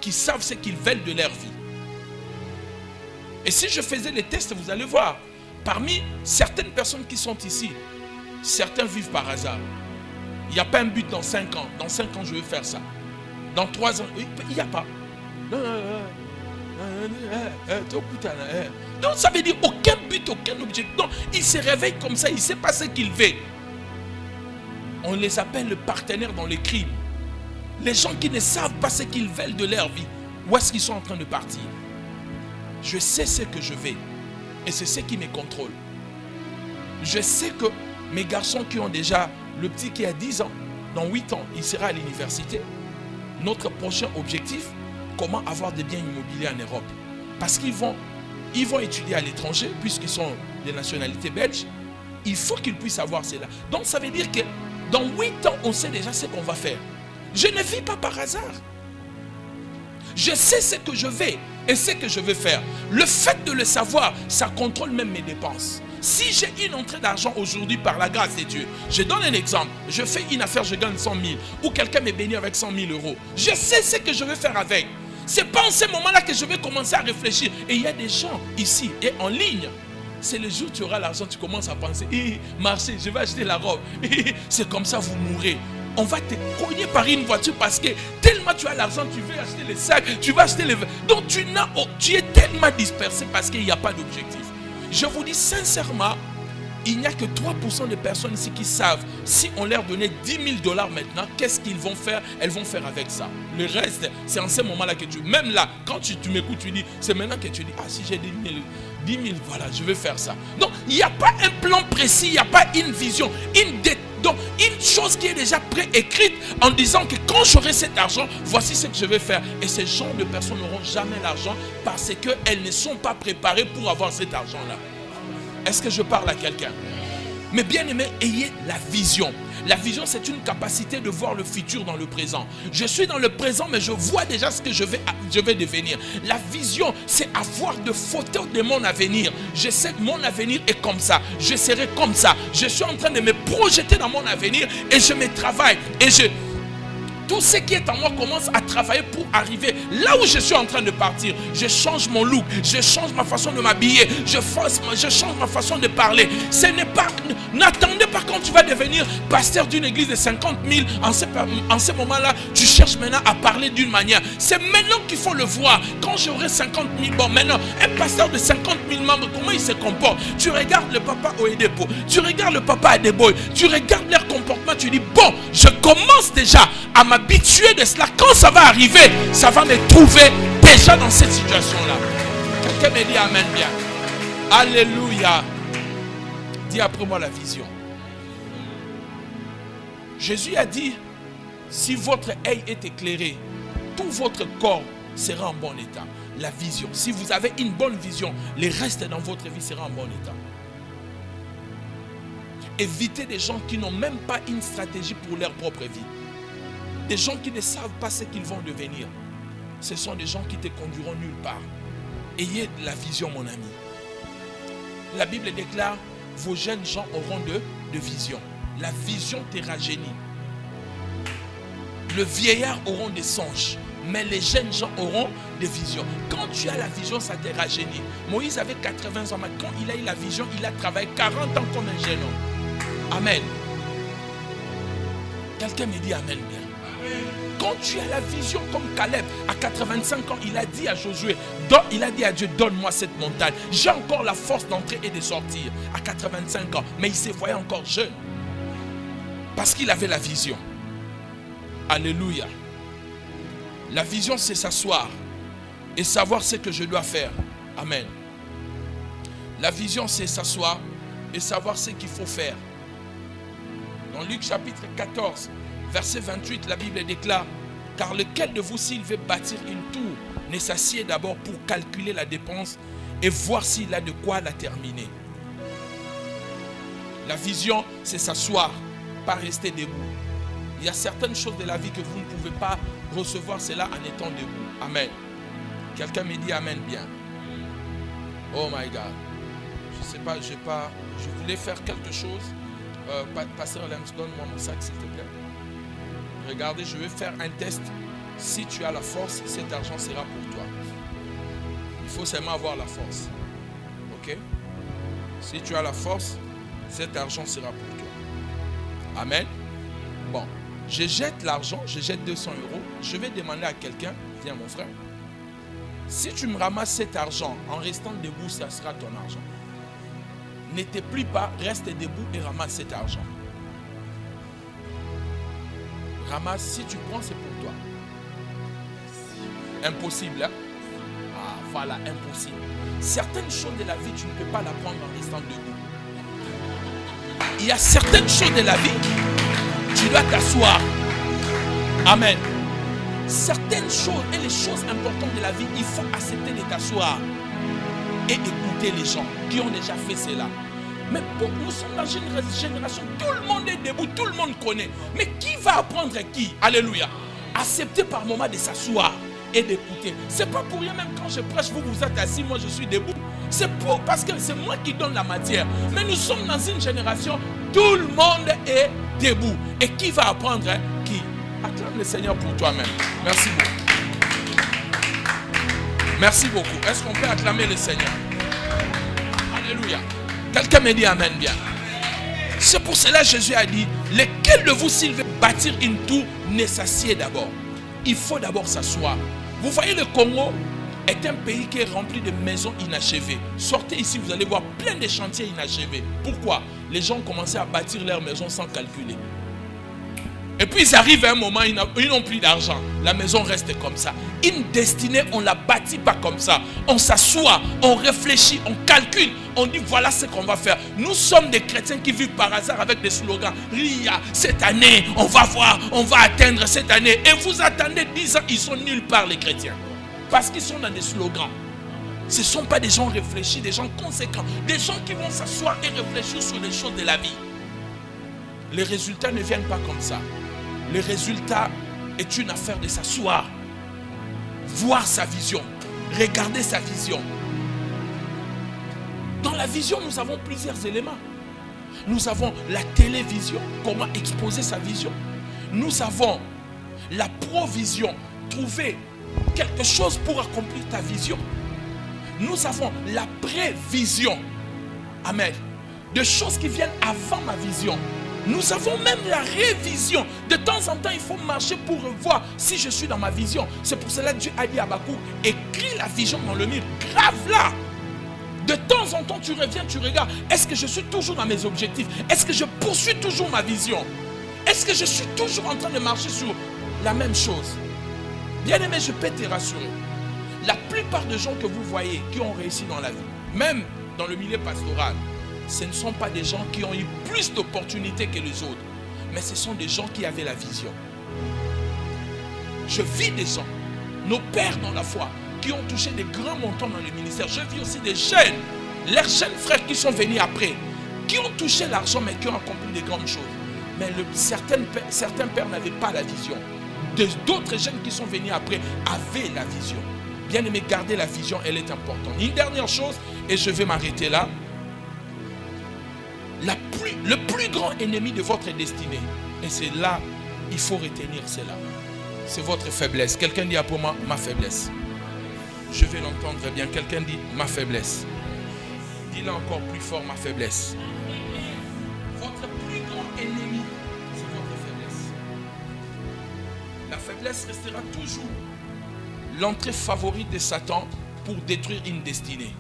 qui savent ce qu'ils veulent de leur vie. Et si je faisais les tests, vous allez voir, parmi certaines personnes qui sont ici, certains vivent par hasard. Il n'y a pas un but dans 5 ans. Dans 5 ans, je vais faire ça. Dans 3 ans, il n'y a pas. Donc ça veut dire aucun but, aucun objectif. Non, il se réveille comme ça, il ne sait pas ce qu'il veut. On les appelle les partenaires dans les crimes. Les gens qui ne savent pas ce qu'ils veulent de leur vie. Où est-ce qu'ils sont en train de partir? Je sais ce que je veux. Et c'est ce qui me contrôle. Je sais que mes garçons qui ont déjà, le petit qui a 10 ans, dans 8 ans, il sera à l'université. Notre prochain objectif, comment avoir des biens immobiliers en Europe. Parce qu'ils vont étudier à l'étranger, puisqu'ils sont de nationalité belge. Il faut qu'ils puissent avoir cela. Donc ça veut dire que dans 8 ans, on sait déjà ce qu'on va faire. Je ne vis pas par hasard. Je sais ce que je veux et ce que je veux faire. Le fait de le savoir, ça contrôle même mes dépenses. Si j'ai une entrée d'argent aujourd'hui par la grâce de Dieu, je donne un exemple. Je fais une affaire, je gagne 100 000. Ou quelqu'un me bénit avec 100 000 euros. Je sais ce que je vais faire avec. Ce n'est pas en ce moment-là que je vais commencer à réfléchir. Et il y a des gens ici et en ligne. C'est le jour où tu auras l'argent, tu commences à penser, marcher, je vais acheter la robe. C'est comme ça, vous mourrez. On va te cogner par une voiture parce que tellement tu as l'argent, tu veux acheter les sacs, tu vas acheter les... Donc tu es tellement dispersé parce qu'il n'y a pas d'objectif. Je vous dis sincèrement, il n'y a que 3% de personnes ici qui savent si on leur donnait 10 000 $ maintenant, qu'est-ce qu'ils vont faire? Elles vont faire avec ça. Le reste, c'est en ce moment-là que tu... Même là, quand tu m'écoutes, tu dis, c'est maintenant que tu dis, ah si j'ai 10 000, voilà, je vais faire ça. Donc, il n'y a pas un plan précis, il n'y a pas une vision, donc, une chose qui est déjà préécrite en disant que quand j'aurai cet argent, voici ce que je vais faire. Et ces gens de personnes n'auront jamais l'argent parce qu'elles ne sont pas préparées pour avoir cet argent-là. Est-ce que je parle à quelqu'un? Mais bien aimé, ayez la vision. La vision, c'est une capacité de voir le futur dans le présent. Je suis dans le présent, mais je vois déjà ce que je vais devenir. La vision, c'est avoir de photos de mon avenir. Je sais que mon avenir est comme ça. Je serai comme ça. Je suis en train de me projeter dans mon avenir et je me travaille. Tout ce qui est en moi commence à travailler pour arriver là où je suis en train de partir. Je change mon look, je change ma façon de m'habiller, je change ma façon de parler. Ce n'est pas, n'attendez pas quand tu vas devenir pasteur d'une église de 50 000. En ce moment-là, tu cherches maintenant à parler d'une manière. C'est maintenant qu'il faut le voir. Quand j'aurai 50 000, bon maintenant, un pasteur de 50 000 membres, comment il se comporte? Tu regardes le papa au Edepo, tu regardes le papa à Deboy, tu regardes leur comportement, tu dis, bon, je commence déjà à m'habituer de cela. Quand ça va arriver, ça va me trouver déjà dans cette situation-là. Quelqu'un me dit amen bien. Alléluia. Dis après moi la vision. Jésus a dit, si votre œil est éclairé, tout votre corps sera en bon état. La vision. Si vous avez une bonne vision, le reste dans votre vie sera en bon état. Évitez des gens qui n'ont même pas une stratégie pour leur propre vie. Des gens qui ne savent pas ce qu'ils vont devenir. Ce sont des gens qui te conduiront nulle part. Ayez de la vision, mon ami. La Bible déclare, vos jeunes gens auront de vision. La vision te rajeunit. Le vieillard auront des songes, mais les jeunes gens auront des visions. Quand tu as la vision, ça te rajeunit. Moïse avait 80 ans, mais quand il a eu la vision, il a travaillé 40 ans comme un jeune homme. Amen. Quelqu'un me dit amen bien. Quand tu as la vision comme Caleb, à 85 ans, il a dit à Josué, il a dit à Dieu, donne-moi cette montagne. J'ai encore la force d'entrer et de sortir à 85 ans. Mais il se voyait encore jeune. Parce qu'il avait la vision. Alléluia. La vision, c'est s'asseoir et savoir ce que je dois faire. Amen. La vision, c'est s'asseoir et savoir ce qu'il faut faire. Dans Luc chapitre 14, verset 28, la Bible déclare, car lequel de vous, s'il veut bâtir une tour, ne s'assied d'abord pour calculer la dépense et voir s'il a de quoi la terminer. La vision, c'est s'asseoir, pas rester debout. Il y a certaines choses de la vie que vous ne pouvez pas recevoir cela en étant debout. Amen. Quelqu'un me dit amen bien. Oh my God. Je ne sais pas, je voulais faire quelque chose. Pasteur Lems, donne-moi mon sac s'il te plaît. Regardez, je vais faire un test. Si tu as la force, cet argent sera pour toi. Il faut seulement avoir la force. Ok? Si tu as la force, cet argent sera pour toi. Amen. Bon, je jette l'argent, je jette 200 €. Je vais demander à quelqu'un, viens mon frère. Si tu me ramasses cet argent en restant debout, ça sera ton argent. Ne te plie pas, reste debout et ramasse cet argent. Ramasse, si tu prends, c'est pour toi. Impossible, hein? Ah, voilà, impossible. Certaines choses de la vie, tu ne peux pas la prendre en restant debout. Il y a certaines choses de la vie, tu dois t'asseoir. Amen. Certaines choses et les choses importantes de la vie, il faut accepter de t'asseoir et écouter les gens qui ont déjà fait cela. Mais nous sommes dans une génération, tout le monde est debout, tout le monde connaît. Mais qui va apprendre qui? Alléluia. Accepter par moment de s'asseoir et d'écouter. C'est pas pour rien, même quand je prêche, vous êtes assis, moi je suis debout. parce que c'est moi qui donne la matière. Mais nous sommes dans une génération, tout le monde est debout. Et qui va apprendre? Qui? Acclame le Seigneur pour toi-même. Merci beaucoup. Merci beaucoup. Est-ce qu'on peut acclamer le Seigneur? Alléluia. Quelqu'un me dit amen bien. C'est pour cela que Jésus a dit, lequel de vous s'il veut bâtir une tour, ne s'assied d'abord. Il faut d'abord s'asseoir. Vous voyez, le Congo est un pays qui est rempli de maisons inachevées. Sortez ici, vous allez voir plein de chantiers inachevés. Pourquoi? Les gens ont commencé à bâtir leurs maisons sans calculer. Et puis ils arrivent à un moment, ils n'ont plus d'argent. La maison reste comme ça. Une destinée, on ne la bâtit pas comme ça. On s'assoit, on réfléchit, on calcule. On dit voilà ce qu'on va faire. Nous sommes des chrétiens qui vivent par hasard avec des slogans. Ria, cette année, on va voir, on va atteindre cette année. Et vous attendez 10 ans, ils sont nulle part les chrétiens. Parce qu'ils sont dans des slogans. Ce ne sont pas des gens réfléchis, des gens conséquents. Des gens qui vont s'asseoir et réfléchir sur les choses de la vie. Les résultats ne viennent pas comme ça. Le résultat est une affaire de s'asseoir, voir sa vision, regarder sa vision. Dans la vision, nous avons plusieurs éléments. Nous avons la télévision, comment exposer sa vision. Nous avons la provision, trouver quelque chose pour accomplir ta vision. Nous avons la prévision, amen, de choses qui viennent avant ma vision. Nous avons même la révision. De temps en temps, il faut marcher pour voir si je suis dans ma vision. C'est pour cela que Dieu a dit à Habakkuk, écris la vision dans le mur, grave-la. De temps en temps, tu reviens, tu regardes. Est-ce que je suis toujours dans mes objectifs? Est-ce que je poursuis toujours ma vision? Est-ce que je suis toujours en train de marcher sur la même chose? Bien-aimé, je peux te rassurer. La plupart des gens que vous voyez qui ont réussi dans la vie, même dans le milieu pastoral, ce ne sont pas des gens qui ont eu plus d'opportunités que les autres, mais ce sont des gens qui avaient la vision. Je vis des gens, nos pères dans la foi, qui ont touché des grands montants dans le ministère. Je vis aussi des jeunes, leurs jeunes frères qui sont venus après, qui ont touché l'argent mais qui ont accompli des grandes choses. Mais certains pères n'avaient pas la vision. D'autres jeunes qui sont venus après avaient la vision. Bien aimé, garder la vision, elle est importante. Une dernière chose, et je vais m'arrêter là. Le plus grand ennemi de votre destinée, et c'est là, il faut retenir cela, c'est votre faiblesse. Quelqu'un dit après moi, ma faiblesse. Je vais l'entendre bien. Quelqu'un dit, ma faiblesse. Dis-le encore plus fort, ma faiblesse. Votre plus grand ennemi, c'est votre faiblesse. La faiblesse restera toujours l'entrée favorite de Satan pour détruire une destinée.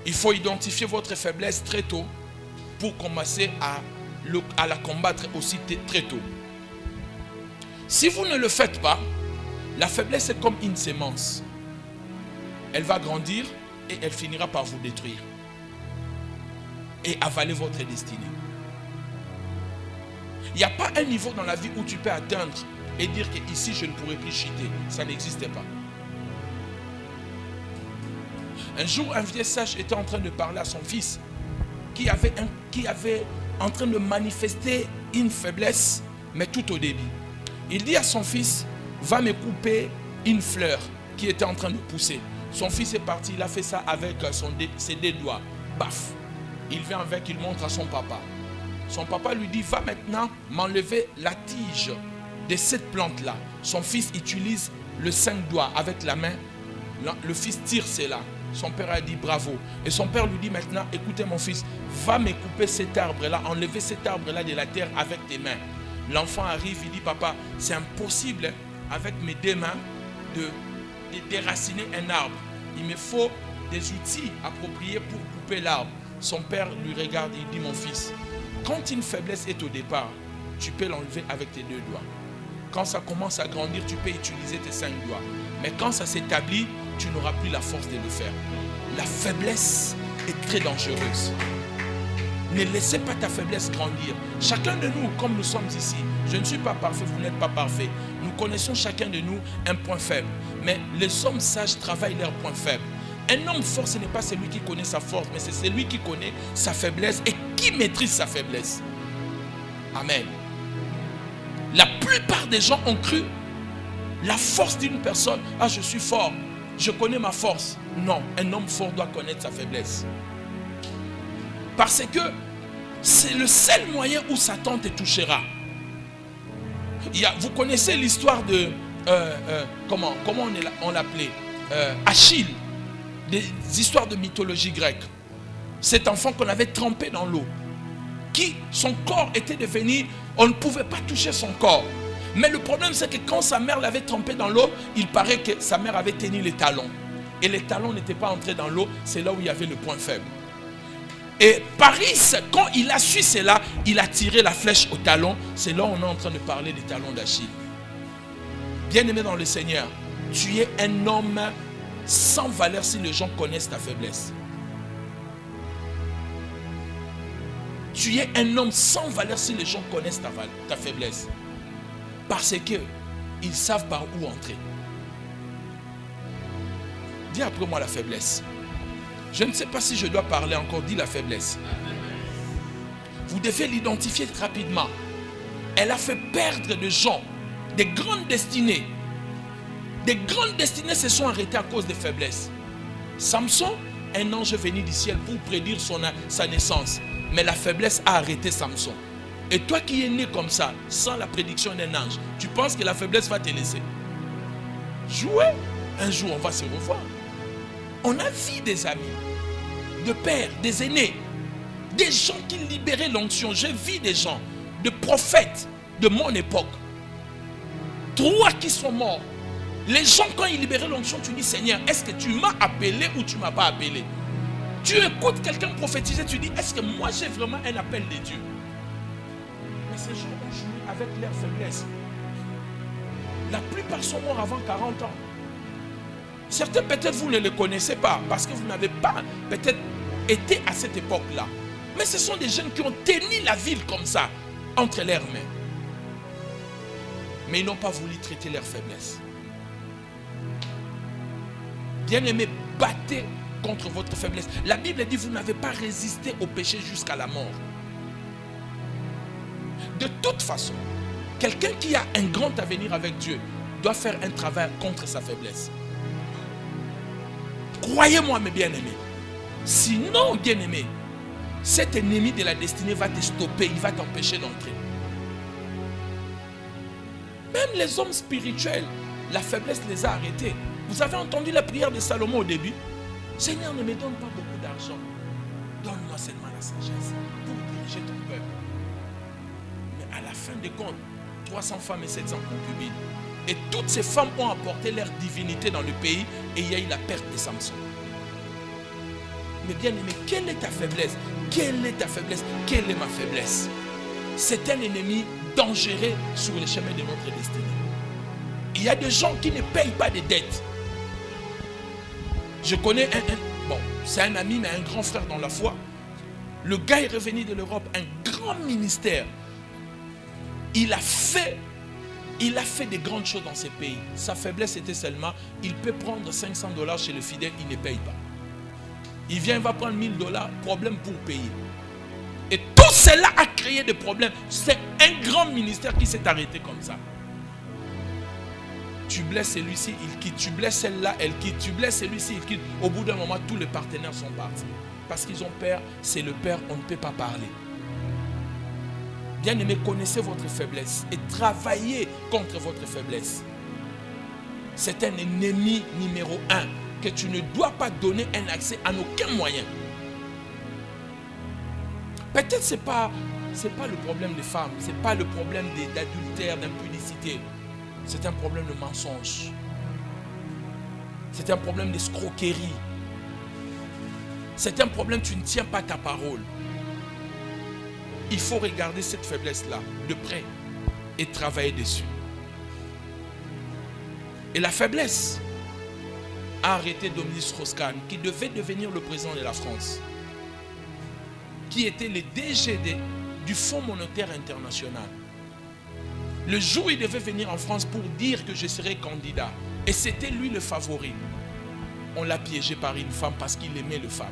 Il faut identifier votre faiblesse très tôt pour commencer à la combattre aussi très tôt. Si vous ne le faites pas, la faiblesse est comme une sémence. Elle va grandir et elle finira par vous détruire et avaler votre destinée. Il n'y a pas un niveau dans la vie où tu peux atteindre et dire que ici je ne pourrai plus chuter. Ça n'existe pas. Un jour, un vieux sage était en train de parler à son fils qui avait en train de manifester une faiblesse, mais tout au début. Il dit à son fils, va me couper une fleur qui était en train de pousser. Son fils est parti, il a fait ça avec ses deux doigts. Paf! Il vient avec, il montre à son papa. Son papa lui dit, va maintenant m'enlever la tige de cette plante-là. Son fils utilise le 5 doigts avec la main. Le fils tire cela. Son père a dit bravo. Et son père lui dit maintenant, écoutez mon fils, va me couper cet arbre-là, enlever cet arbre-là de la terre avec tes mains. L'enfant arrive, il dit, papa, c'est impossible avec mes deux mains de déraciner un arbre. Il me faut des outils appropriés pour couper l'arbre. Son père lui regarde et il dit, mon fils, quand une faiblesse est au départ, tu peux l'enlever avec tes 2 doigts. Quand ça commence à grandir, tu peux utiliser tes 5 doigts. Mais quand ça s'établit, tu n'auras plus la force de le faire. La faiblesse est très dangereuse. Ne laissez pas ta faiblesse grandir. Chacun de nous, comme nous sommes ici, je ne suis pas parfait, vous n'êtes pas parfait. Nous connaissons chacun de nous un point faible. Mais les hommes sages travaillent leurs points faibles. Un homme fort, ce n'est pas celui qui connaît sa force, mais c'est celui qui connaît sa faiblesse et qui maîtrise sa faiblesse. Amen. La plupart des gens ont cru la force d'une personne. Ah, je suis fort. je connais ma force. Non, un homme fort doit connaître sa faiblesse. Parce que c'est le seul moyen où Satan te touchera. Vous connaissez l'histoire de... comment on l'appelait Achille. Des histoires de mythologie grecque. Cet enfant qu'on avait trempé dans l'eau. Qui, son corps était devenu... On ne pouvait pas toucher son corps. Mais le problème, c'est que quand sa mère l'avait trempé dans l'eau, il paraît que sa mère avait tenu les talons. Et les talons n'étaient pas entrés dans l'eau. C'est là où il y avait le point faible. Et Paris, quand il a su cela, il a tiré la flèche au talon. C'est là où on est en train de parler des talons d'Achille. Bien-aimé dans le Seigneur, tu es un homme sans valeur si les gens connaissent ta faiblesse. Tu es un homme sans valeur si les gens connaissent ta faiblesse. Parce qu'ils savent par où entrer. Dis après moi la faiblesse. Je ne sais pas si je dois parler encore. Dis la faiblesse. Vous devez l'identifier rapidement. Elle a fait perdre des gens, des grandes destinées. Des grandes destinées se sont arrêtées à cause des faiblesses. Samson, un ange venu du ciel pour prédire sa naissance. Mais la faiblesse a arrêté Samson. Et toi qui es né comme ça, sans la prédiction d'un ange, tu penses que la faiblesse va te laisser? Jouer. Un jour, on va se revoir. On a vu des amis, de pères, des aînés, des gens qui libéraient l'onction. J'ai vu des gens, de prophètes de mon époque. 3 qui sont morts. Les gens, quand ils libéraient l'onction, tu dis, Seigneur, est-ce que tu m'as appelé ou tu ne m'as pas appelé? Tu écoutes quelqu'un prophétiser, tu dis, est-ce que moi j'ai vraiment un appel de Dieu? Mais ces gens ont joué avec leur faiblesse. La plupart sont morts avant 40 ans. Certains, peut-être, vous ne les connaissez pas parce que vous n'avez pas, peut-être, été à cette époque-là. Mais ce sont des jeunes qui ont tenu la ville comme ça, entre leurs mains. Mais ils n'ont pas voulu traiter leur faiblesse. Bien-aimés, battez contre votre faiblesse. La Bible dit, vous n'avez pas résisté au péché jusqu'à la mort. De toute façon, quelqu'un qui a un grand avenir avec Dieu doit faire un travail contre sa faiblesse. Croyez-moi, mes bien-aimés. Sinon, bien-aimé, cet ennemi de la destinée va te stopper, il va t'empêcher d'entrer. Même les hommes spirituels, la faiblesse les a arrêtés. Vous avez entendu la prière de Salomon au début? Seigneur, ne me donne pas beaucoup d'argent. Donne-moi seulement la sagesse pour diriger ton peuple. Mais à la fin des comptes, 300 femmes et 700 concubines. Et toutes ces femmes ont apporté leur divinité dans le pays et il y a eu la perte de Samson. Mais bien aimé, quelle est ta faiblesse? Quelle est ta faiblesse? Quelle est ma faiblesse? C'est un ennemi dangereux sur le chemin de notre destinée. Il y a des gens qui ne payent pas de dettes. Je connais bon, c'est un ami mais un grand frère dans la foi. Le gars est revenu de l'Europe, un grand ministère. Il a fait des grandes choses dans ces pays. Sa faiblesse était seulement, il peut prendre $500 chez le fidèle, il ne paye pas. Il vient, il va prendre $1000, problème pour payer. Et tout cela a créé des problèmes. C'est un grand ministère qui s'est arrêté comme ça. Tu blesses celui-ci, il quitte. Tu blesses celle-là, elle quitte. Tu blesses celui-ci, il quitte. Au bout d'un moment, tous les partenaires sont partis. Parce qu'ils ont peur, c'est le père, on ne peut pas parler. Bien-aimés, connaissez votre faiblesse et travaillez contre votre faiblesse. C'est un ennemi numéro 1 que tu ne dois pas donner un accès en aucun moyen. Peut-être ce n'est pas le problème des femmes, ce n'est pas le problème d'adultère, d'impudicité. C'est un problème de mensonge. C'est un problème d'escroquerie. C'est un problème, tu ne tiens pas ta parole. Il faut regarder cette faiblesse-là de près et travailler dessus. Et la faiblesse a arrêté Dominique Strauss-Kahn, qui devait devenir le président de la France, qui était le DG du Fonds monétaire international. Le jour où il devait venir en France pour dire que je serais candidat, et c'était lui le favori, on l'a piégé par une femme parce qu'il aimait les femmes.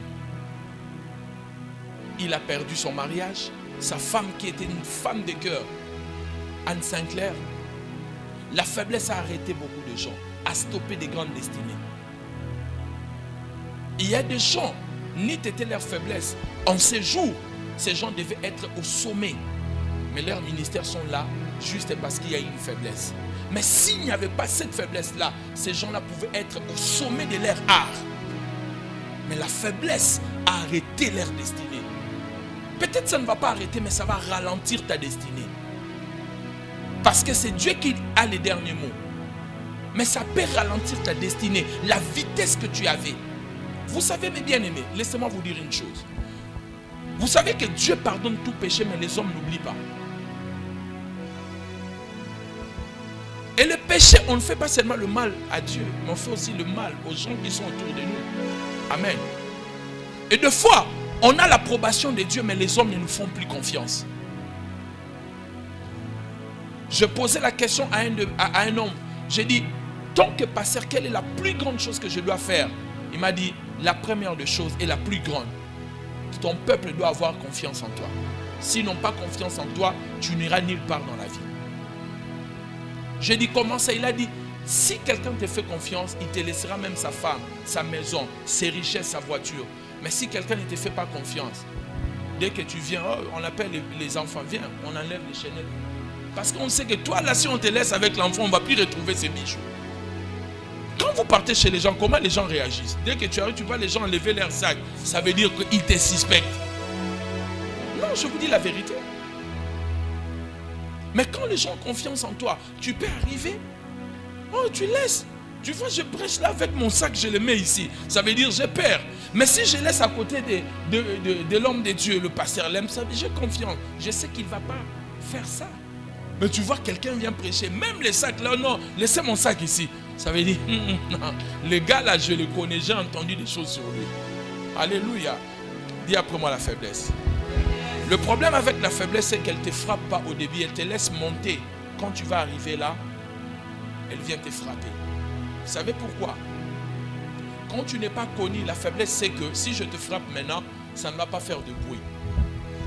Il a perdu son mariage. Sa femme qui était une femme de cœur, Anne Sinclair, la faiblesse a arrêté beaucoup de gens, a stoppé des grandes destinées. Il y a des gens, ni t'étais leur faiblesse. En ces jours, ces gens devaient être au sommet. Mais leurs ministères sont là juste parce qu'il y a une faiblesse. Mais s'il n'y avait pas cette faiblesse-là, ces gens-là pouvaient être au sommet de leur art. Mais la faiblesse a arrêté leur destinée. Peut-être ça ne va pas arrêter, mais ça va ralentir ta destinée. Parce que c'est Dieu qui a les derniers mots. Mais ça peut ralentir ta destinée, la vitesse que tu avais. Vous savez, mes bien-aimés, laissez-moi vous dire une chose. Vous savez que Dieu pardonne tout péché, mais les hommes n'oublient pas. Et le péché, on ne fait pas seulement le mal à Dieu, mais on fait aussi le mal aux gens qui sont autour de nous. Amen. Et des fois, on a l'approbation de Dieu, mais les hommes ne nous font plus confiance. Je posais la question à un homme. J'ai dit, tant que pasteur, quelle est la plus grande chose que je dois faire? Il m'a dit, la première des choses et la plus grande, ton peuple doit avoir confiance en toi. S'ils n'ont pas confiance en toi, tu n'iras nulle part dans la vie. J'ai dit, comment ça? Il a dit, si quelqu'un te fait confiance, il te laissera même sa femme, sa maison, ses richesses, sa voiture. Mais si quelqu'un ne te fait pas confiance, dès que tu viens, on appelle les enfants, viens, on enlève les chaînettes. Parce qu'on sait que toi, là, si on te laisse avec l'enfant, on ne va plus retrouver ses bijoux. Quand vous partez chez les gens, comment les gens réagissent? Dès que tu arrives, tu vois les gens enlever leur sac. Ça veut dire qu'ils te suspectent. Non, je vous dis la vérité. Mais quand les gens ont confiance en toi, tu peux arriver. Oh, tu laisses. Tu vois, je prêche là avec mon sac, je le mets ici. Ça veut dire j'ai peur. Mais si je laisse à côté de l'homme de Dieu, le pasteur Lem, j'ai confiance. Je sais qu'il ne va pas faire ça. Mais tu vois, quelqu'un vient prêcher. Même les sacs là, non, laissez mon sac ici. Ça veut dire, le gars là, je le connais, j'ai entendu des choses sur lui. Alléluia. Dis après moi la faiblesse. Le problème avec la faiblesse, c'est qu'elle ne te frappe pas au début, elle te laisse monter. Quand tu vas arriver là, elle vient te frapper. Vous savez pourquoi? Quand tu n'es pas connu, la faiblesse, c'est que si je te frappe maintenant, ça ne va pas faire de bruit.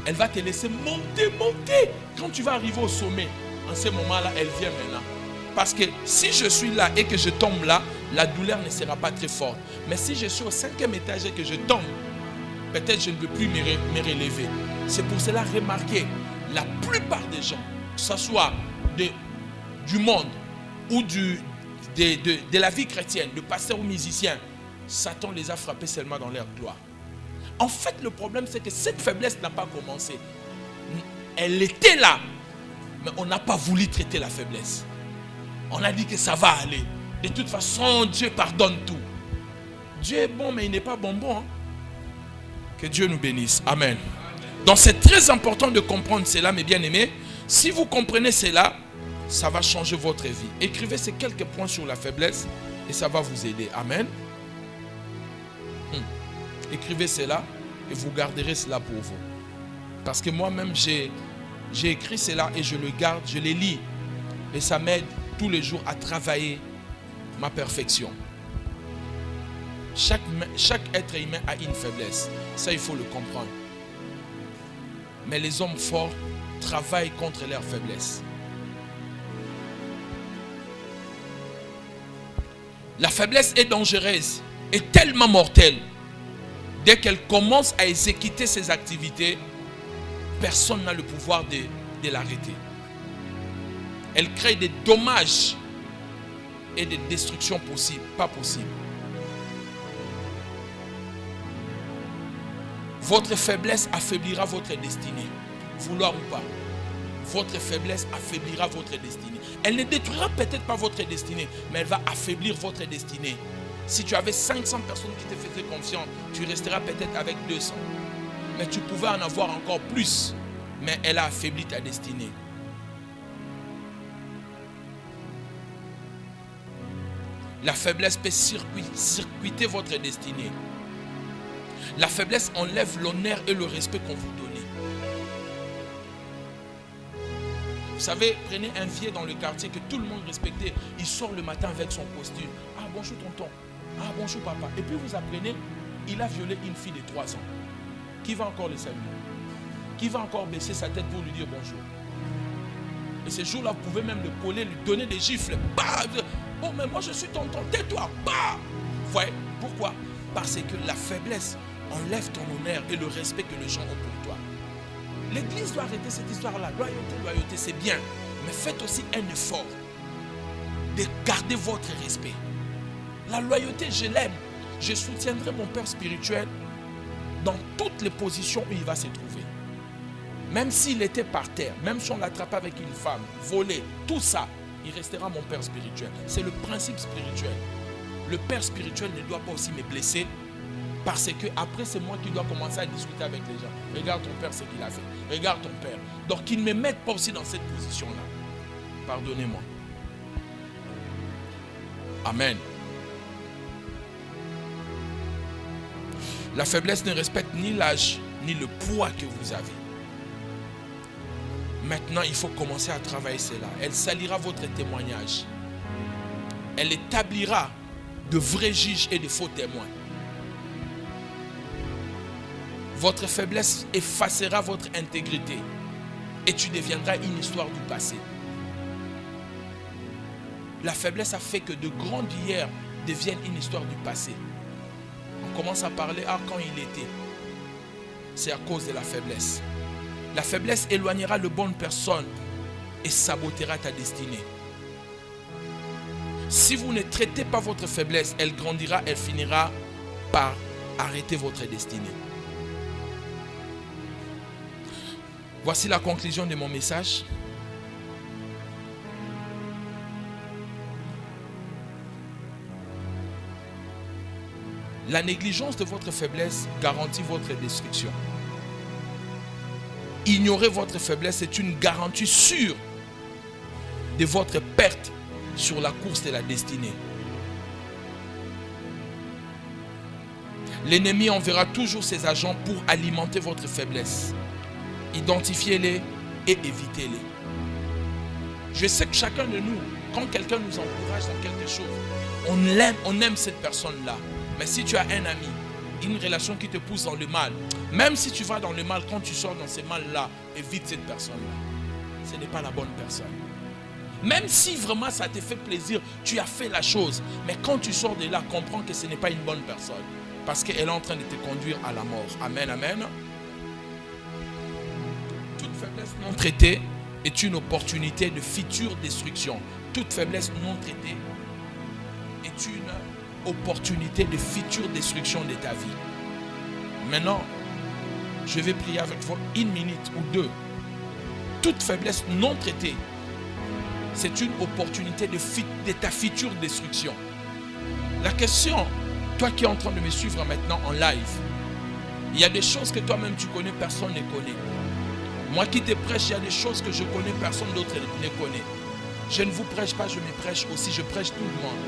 Elle va te laisser monter, monter. Quand tu vas arriver au sommet, en ce moment-là, elle vient maintenant. Parce que si je suis là et que je tombe là, la douleur ne sera pas très forte. Mais si je suis au 5e étage et que je tombe, peut-être je ne peux plus me relever. C'est pour cela, remarquez, la plupart des gens, que ce soit du monde ou de la vie chrétienne, de pasteurs ou musiciens, Satan les a frappés seulement dans leur gloire. En fait, le problème, c'est que cette faiblesse n'a pas commencé. Elle était là, mais on n'a pas voulu traiter la faiblesse. On a dit que ça va aller. De toute façon, Dieu pardonne tout. Dieu est bon, mais il n'est pas bonbon. Hein? Que Dieu nous bénisse. Amen. Donc c'est très important de comprendre cela, mes bien-aimés. Si vous comprenez cela, ça va changer votre vie. Écrivez ces quelques points sur la faiblesse et ça va vous aider. Amen. Écrivez cela et vous garderez cela pour vous. Parce que moi-même, j'ai écrit cela et je le garde, je les lis. Et ça m'aide tous les jours à travailler ma perfection. Chaque être humain a une faiblesse. Ça, il faut le comprendre. Mais les hommes forts travaillent contre leurs faiblesses. La faiblesse est dangereuse et tellement mortelle. Dès qu'elle commence à exécuter ses activités, personne n'a le pouvoir de l'arrêter. Elle crée des dommages et des destructions possibles, pas possibles. Votre faiblesse affaiblira votre destinée, vouloir ou pas. Votre faiblesse affaiblira votre destinée. Elle ne détruira peut-être pas votre destinée, mais elle va affaiblir votre destinée. Si tu avais 500 personnes qui te faisaient confiance, tu resteras peut-être avec 200. Mais tu pouvais en avoir encore plus. Mais elle a affaibli ta destinée. La faiblesse peut circuiter votre destinée. La faiblesse enlève l'honneur et le respect qu'on vous donnait. Vous savez, prenez un vieux dans le quartier que tout le monde respectait. Il sort le matin avec son costume. Ah, bonjour tonton. Ah, bonjour papa. Et puis vous apprenez, il a violé une fille de 3 ans. Qui va encore le saluer? Qui va encore baisser sa tête pour lui dire bonjour? Et ce jour-là, vous pouvez même le coller, lui donner des gifles. Bah! Oh, mais moi je suis tonton, tais-toi. Bah! Vous voyez pourquoi? Parce que la faiblesse enlève ton honneur et le respect que les gens ont pour toi. L'église doit arrêter cette histoire-là. Loyauté, c'est bien. Mais faites aussi un effort de garder votre respect. La loyauté, je l'aime. Je soutiendrai mon père spirituel dans toutes les positions où il va se trouver. Même s'il était par terre, même si on l'attrape avec une femme, volé, tout ça, il restera mon père spirituel. C'est le principe spirituel. Le père spirituel ne doit pas aussi me blesser parce que après c'est moi qui dois commencer à discuter avec les gens. Regarde ton père ce qu'il a fait. Regarde ton père. Donc qu'il ne me mette pas aussi dans cette position-là. Pardonnez-moi. Amen. La faiblesse ne respecte ni l'âge, ni le poids que vous avez. Maintenant, il faut commencer à travailler cela. Elle salira votre témoignage. Elle établira de vrais juges et de faux témoins. Votre faiblesse effacera votre intégrité et tu deviendras une histoire du passé. La faiblesse a fait que de grands d'hier deviennent une histoire du passé. On commence à parler quand il était. C'est à cause de la faiblesse. La faiblesse éloignera de bonnes personnes et sabotera ta destinée. Si vous ne traitez pas votre faiblesse, elle grandira, elle finira par arrêter votre destinée. Voici la conclusion de mon message. La négligence de votre faiblesse garantit votre destruction. Ignorer votre faiblesse est une garantie sûre de votre perte sur la course de la destinée. L'ennemi enverra toujours ses agents pour alimenter votre faiblesse. Identifiez-les et évitez-les. Je sais que chacun de nous, quand quelqu'un nous encourage dans quelque chose, on aime cette personne-là. Mais si tu as un ami, une relation qui te pousse dans le mal, même si tu vas dans le mal, quand tu sors dans ce mal-là, évite cette personne-là. Ce n'est pas la bonne personne. Même si vraiment ça te fait plaisir, tu as fait la chose. Mais quand tu sors de là, comprends que ce n'est pas une bonne personne. Parce qu'elle est en train de te conduire à la mort. Amen, amen. Toute faiblesse non traitée est une opportunité de future destruction. Toute faiblesse non traitée est une opportunité de future destruction de ta vie. Maintenant, je vais prier avec vous 1 minute ou 2. Toute faiblesse non traitée, c'est une opportunité de ta future destruction. La question, toi qui es en train de me suivre maintenant en live, il y a des choses que toi-même tu connais, personne ne connaît. Moi qui te prêche, il y a des choses que je connais, personne d'autre ne connaît. Je ne vous prêche pas, je me prêche aussi, je prêche tout le monde.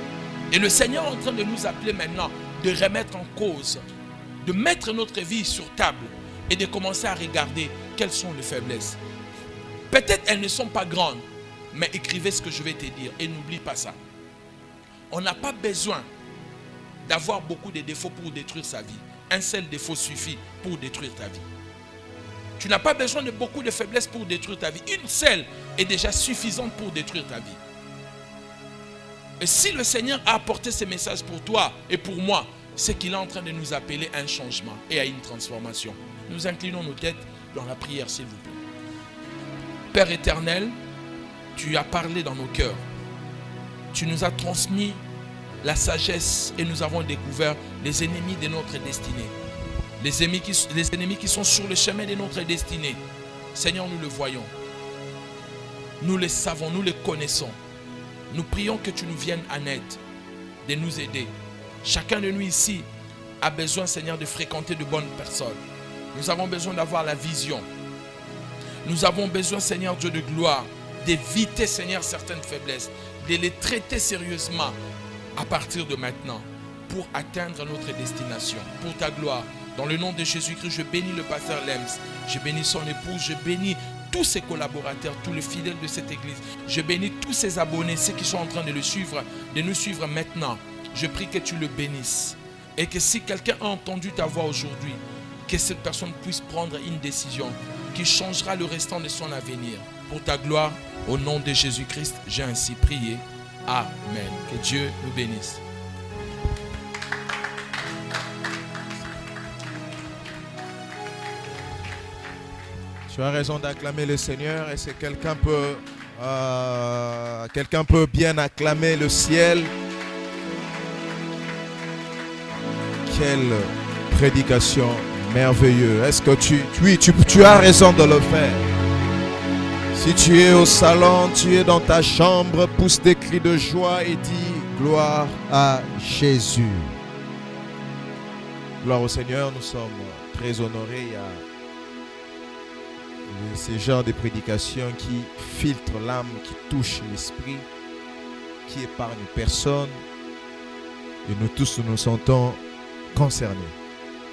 Et le Seigneur est en train de nous appeler maintenant de remettre en cause, de mettre notre vie sur table et de commencer à regarder quelles sont les faiblesses. Peut-être elles ne sont pas grandes, mais écrivez ce que je vais te dire et n'oublie pas ça. On n'a pas besoin d'avoir beaucoup de défauts pour détruire sa vie. Un seul défaut suffit pour détruire ta vie. Tu n'as pas besoin de beaucoup de faiblesses pour détruire ta vie. Une seule est déjà suffisante pour détruire ta vie. Et si le Seigneur a apporté ce message pour toi et pour moi, c'est qu'il est en train de nous appeler à un changement et à une transformation. Nous inclinons nos têtes dans la prière, s'il vous plaît. Père éternel, tu as parlé dans nos cœurs. Tu nous as transmis la sagesse et nous avons découvert les ennemis de notre destinée. Les ennemis qui sont sur le chemin de notre destinée. Seigneur, nous le voyons. Nous les savons, nous les connaissons. Nous prions que tu nous viennes en aide, de nous aider. Chacun de nous ici a besoin, Seigneur, de fréquenter de bonnes personnes. Nous avons besoin d'avoir la vision. Nous avons besoin, Seigneur Dieu de gloire, d'éviter, Seigneur, certaines faiblesses, de les traiter sérieusement à partir de maintenant pour atteindre notre destination, pour ta gloire. Dans le nom de Jésus-Christ, je bénis le pasteur Lems, je bénis son épouse, je bénis tous ses collaborateurs, tous les fidèles de cette église. Je bénis tous ses abonnés, ceux qui sont en train de le suivre, de nous suivre maintenant. Je prie que tu le bénisses. Et que si quelqu'un a entendu ta voix aujourd'hui, que cette personne puisse prendre une décision qui changera le restant de son avenir. Pour ta gloire, au nom de Jésus-Christ, j'ai ainsi prié. Amen. Que Dieu nous bénisse. Tu as raison d'acclamer le Seigneur. Est-ce que quelqu'un peut bien acclamer le ciel? Quelle prédication merveilleuse. Est-ce que tu as raison de le faire? Si tu es au salon, tu es dans ta chambre, pousse des cris de joie et dis gloire à Jésus. Gloire au Seigneur, nous sommes très honorés. Il y a ces genres de prédications qui filtrent l'âme, qui touchent l'esprit, qui épargnent personne. Et nous tous nous sentons concernés.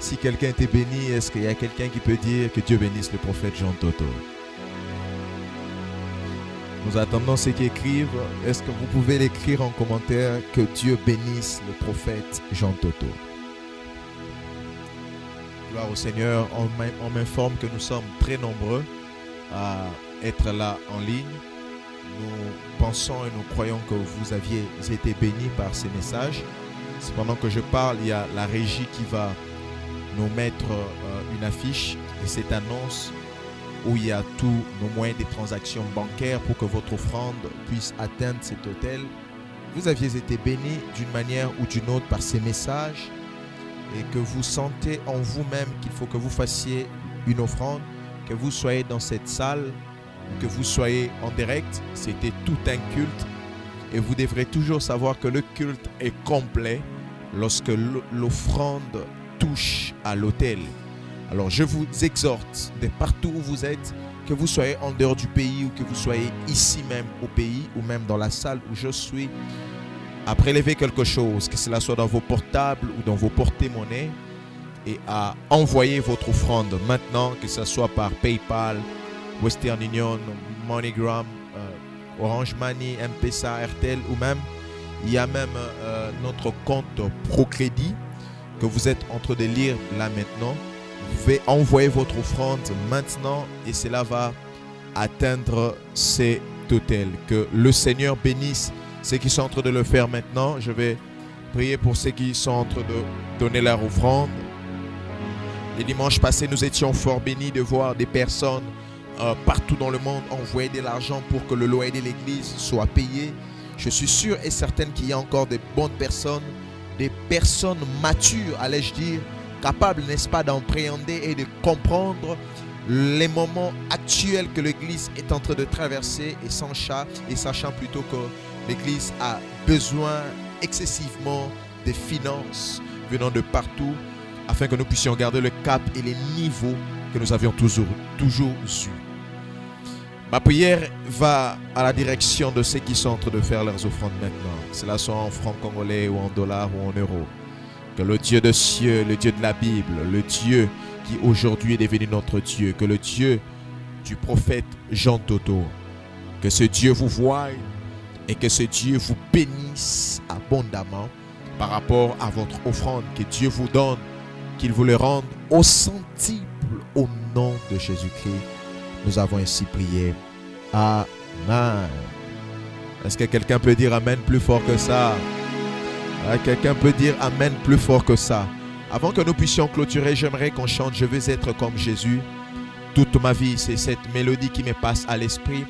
Si quelqu'un était béni, est-ce qu'il y a quelqu'un qui peut dire que Dieu bénisse le prophète Jean Toto? Nous attendons ceux qui écrivent. Est-ce que vous pouvez l'écrire en commentaire que Dieu bénisse le prophète Jean Toto? Gloire au Seigneur. On m'informe que nous sommes très nombreux à être là en ligne. Nous pensons et nous croyons que vous aviez été bénis par ces messages. Pendant que je parle, il y a la régie qui va nous mettre une affiche de cette annonce où il y a tous nos moyens de transactions bancaires pour que votre offrande puisse atteindre cet hôtel. Vous aviez été bénis d'une manière ou d'une autre par ces messages et que vous sentez en vous-même qu'il faut que vous fassiez une offrande, que vous soyez dans cette salle, que vous soyez en direct. C'était tout un culte et vous devrez toujours savoir que le culte est complet lorsque l'offrande touche à l'autel. Alors je vous exhorte de partout où vous êtes, que vous soyez en dehors du pays ou que vous soyez ici même au pays ou même dans la salle où je suis, à prélever quelque chose, que cela soit dans vos portables ou dans vos porte-monnaies, et à envoyer votre offrande maintenant, que ce soit par PayPal, Western Union, MoneyGram, Orange Money, M-Pesa, RTL, ou même, il y a même notre compte Procrédit que vous êtes en train de lire là maintenant. Vous pouvez envoyer votre offrande maintenant et cela va atteindre cet hôtel. Que le Seigneur bénisse ceux qui sont en train de le faire maintenant. Je vais prier pour ceux qui sont en train de donner leur offrande. Les dimanches passés, nous étions fort bénis de voir des personnes partout dans le monde envoyer de l'argent pour que le loyer de l'église soit payé. Je suis sûr et certain qu'il y a encore des bonnes personnes, des personnes matures, allais-je dire, capables, n'est-ce pas, d'appréhender et de comprendre les moments actuels que l'église est en train de traverser et sachant plutôt que l'église a besoin excessivement de finances venant de partout afin que nous puissions garder le cap et les niveaux que nous avions toujours eus. Ma prière va à la direction de ceux qui sont en train de faire leurs offrandes maintenant. Que cela soit en francs congolais ou en dollars ou en euros. Que le Dieu des cieux, le Dieu de la Bible, le Dieu qui aujourd'hui est devenu notre Dieu, que le Dieu du prophète Jean Toto, que ce Dieu vous voie et que ce Dieu vous bénisse abondamment par rapport à votre offrande. Que Dieu vous donne, qu'il vous le rende au centuple au nom de Jésus-Christ. Nous avons ainsi prié. Amen. Est-ce que quelqu'un peut dire Amen plus fort que ça? Quelqu'un peut dire Amen plus fort que ça? Avant que nous puissions clôturer, j'aimerais qu'on chante « Je veux être comme Jésus ». Toute ma vie, c'est cette mélodie qui me passe à l'esprit.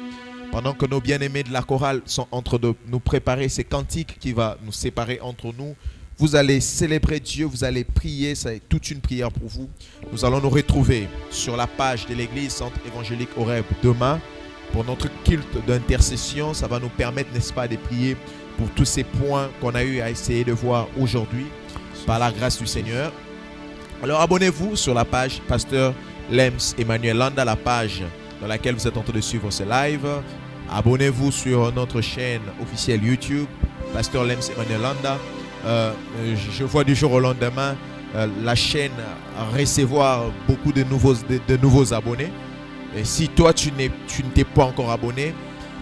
Pendant que nos bien-aimés de la chorale sont en train de nous préparer ces cantiques qui vont nous séparer entre nous, vous allez célébrer Dieu, vous allez prier, c'est toute une prière pour vous. Nous allons nous retrouver sur la page de l'église Centre Évangélique Horeb demain pour notre culte d'intercession. Ça va nous permettre, n'est-ce pas, de prier pour tous ces points qu'on a eu à essayer de voir aujourd'hui par la grâce du Seigneur. Alors abonnez-vous sur la page Pasteur Lems Emmanuel Landa, la page dans laquelle vous êtes en train de suivre ce live. Abonnez-vous sur notre chaîne officielle YouTube Pasteur Lems Emmanuel Landa. Je vois du jour au lendemain la chaîne recevoir beaucoup de nouveaux abonnés. Et si toi tu ne t'es pas encore abonné,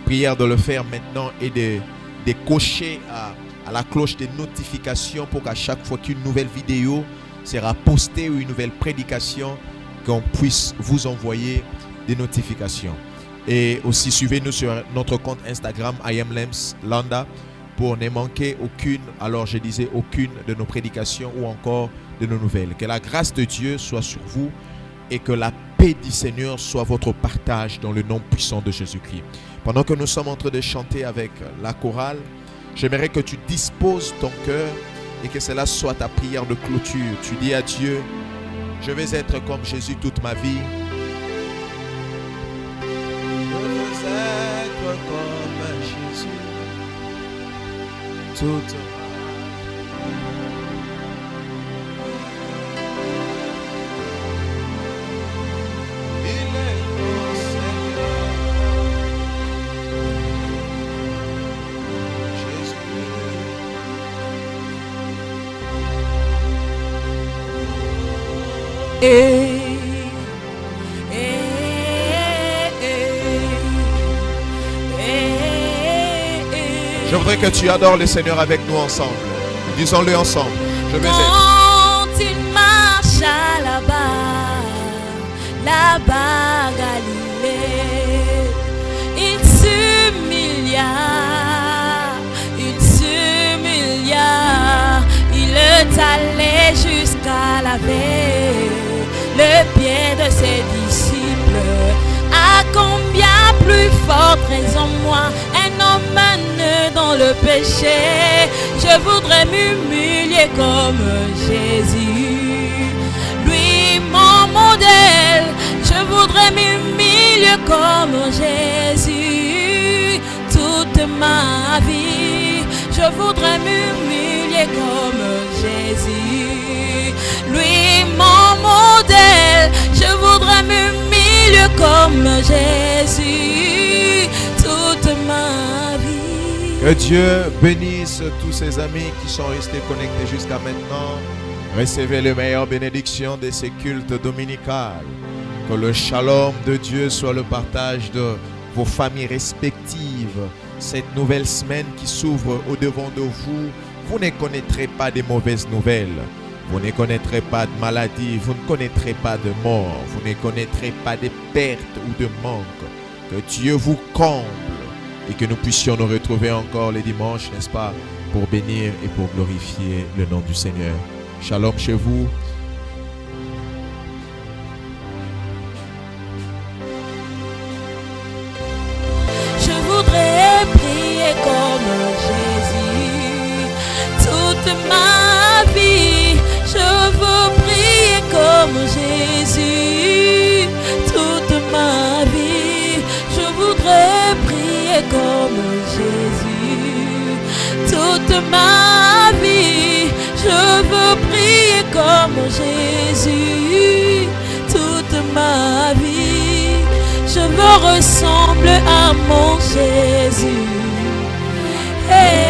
prière de le faire maintenant et de cocher à la cloche de notification pour qu'à chaque fois qu'une nouvelle vidéo sera postée ou une nouvelle prédication, qu'on puisse vous envoyer des notifications. Et aussi suivez-nous sur notre compte Instagram I am Lems Landa pour ne manquer aucune de nos prédications ou encore de nos nouvelles. Que la grâce de Dieu soit sur vous et que la paix paix du Seigneur soit votre partage dans le nom puissant de Jésus-Christ. Pendant que nous sommes en train de chanter avec la chorale, j'aimerais que tu disposes ton cœur et que cela soit ta prière de clôture. Tu dis à Dieu, je vais être comme Jésus toute ma vie. Je veux être comme Jésus toute ma vie. Je voudrais que tu adores le Seigneur avec nous ensemble. Disons-le ensemble. Je vais être. Quand il marcha là-bas, Galilée, il s'humilia, il allait jusqu'à laver le pied de ses disciples. À combien plus forte raison moi, un homme né dans le péché, je voudrais m'humilier comme Jésus, lui mon modèle. Je voudrais m'humilier comme Jésus toute ma vie. Je voudrais m'humilier comme Jésus, lui mon modèle. Je voudrais m'humilier comme Jésus toute ma vie. Que Dieu bénisse tous ses amis qui sont restés connectés jusqu'à maintenant. Recevez les meilleures bénédictions de ces cultes dominicales. Que le shalom de Dieu soit le partage de vos familles respectives. Cette nouvelle semaine qui s'ouvre au-devant de vous, vous ne connaîtrez pas de mauvaises nouvelles. Vous ne connaîtrez pas de maladie, vous ne connaîtrez pas de mort, vous ne connaîtrez pas de pertes ou de manque. Que Dieu vous comble et que nous puissions nous retrouver encore les dimanches, n'est-ce pas, pour bénir et pour glorifier le nom du Seigneur. Shalom chez vous. Je voudrais prier comme Jésus toute ma vie. Je veux prier comme Jésus toute ma vie. Je voudrais prier comme Jésus toute ma vie. Je veux prier comme Jésus toute ma vie. Je veux ressembler à mon Jésus. Hey.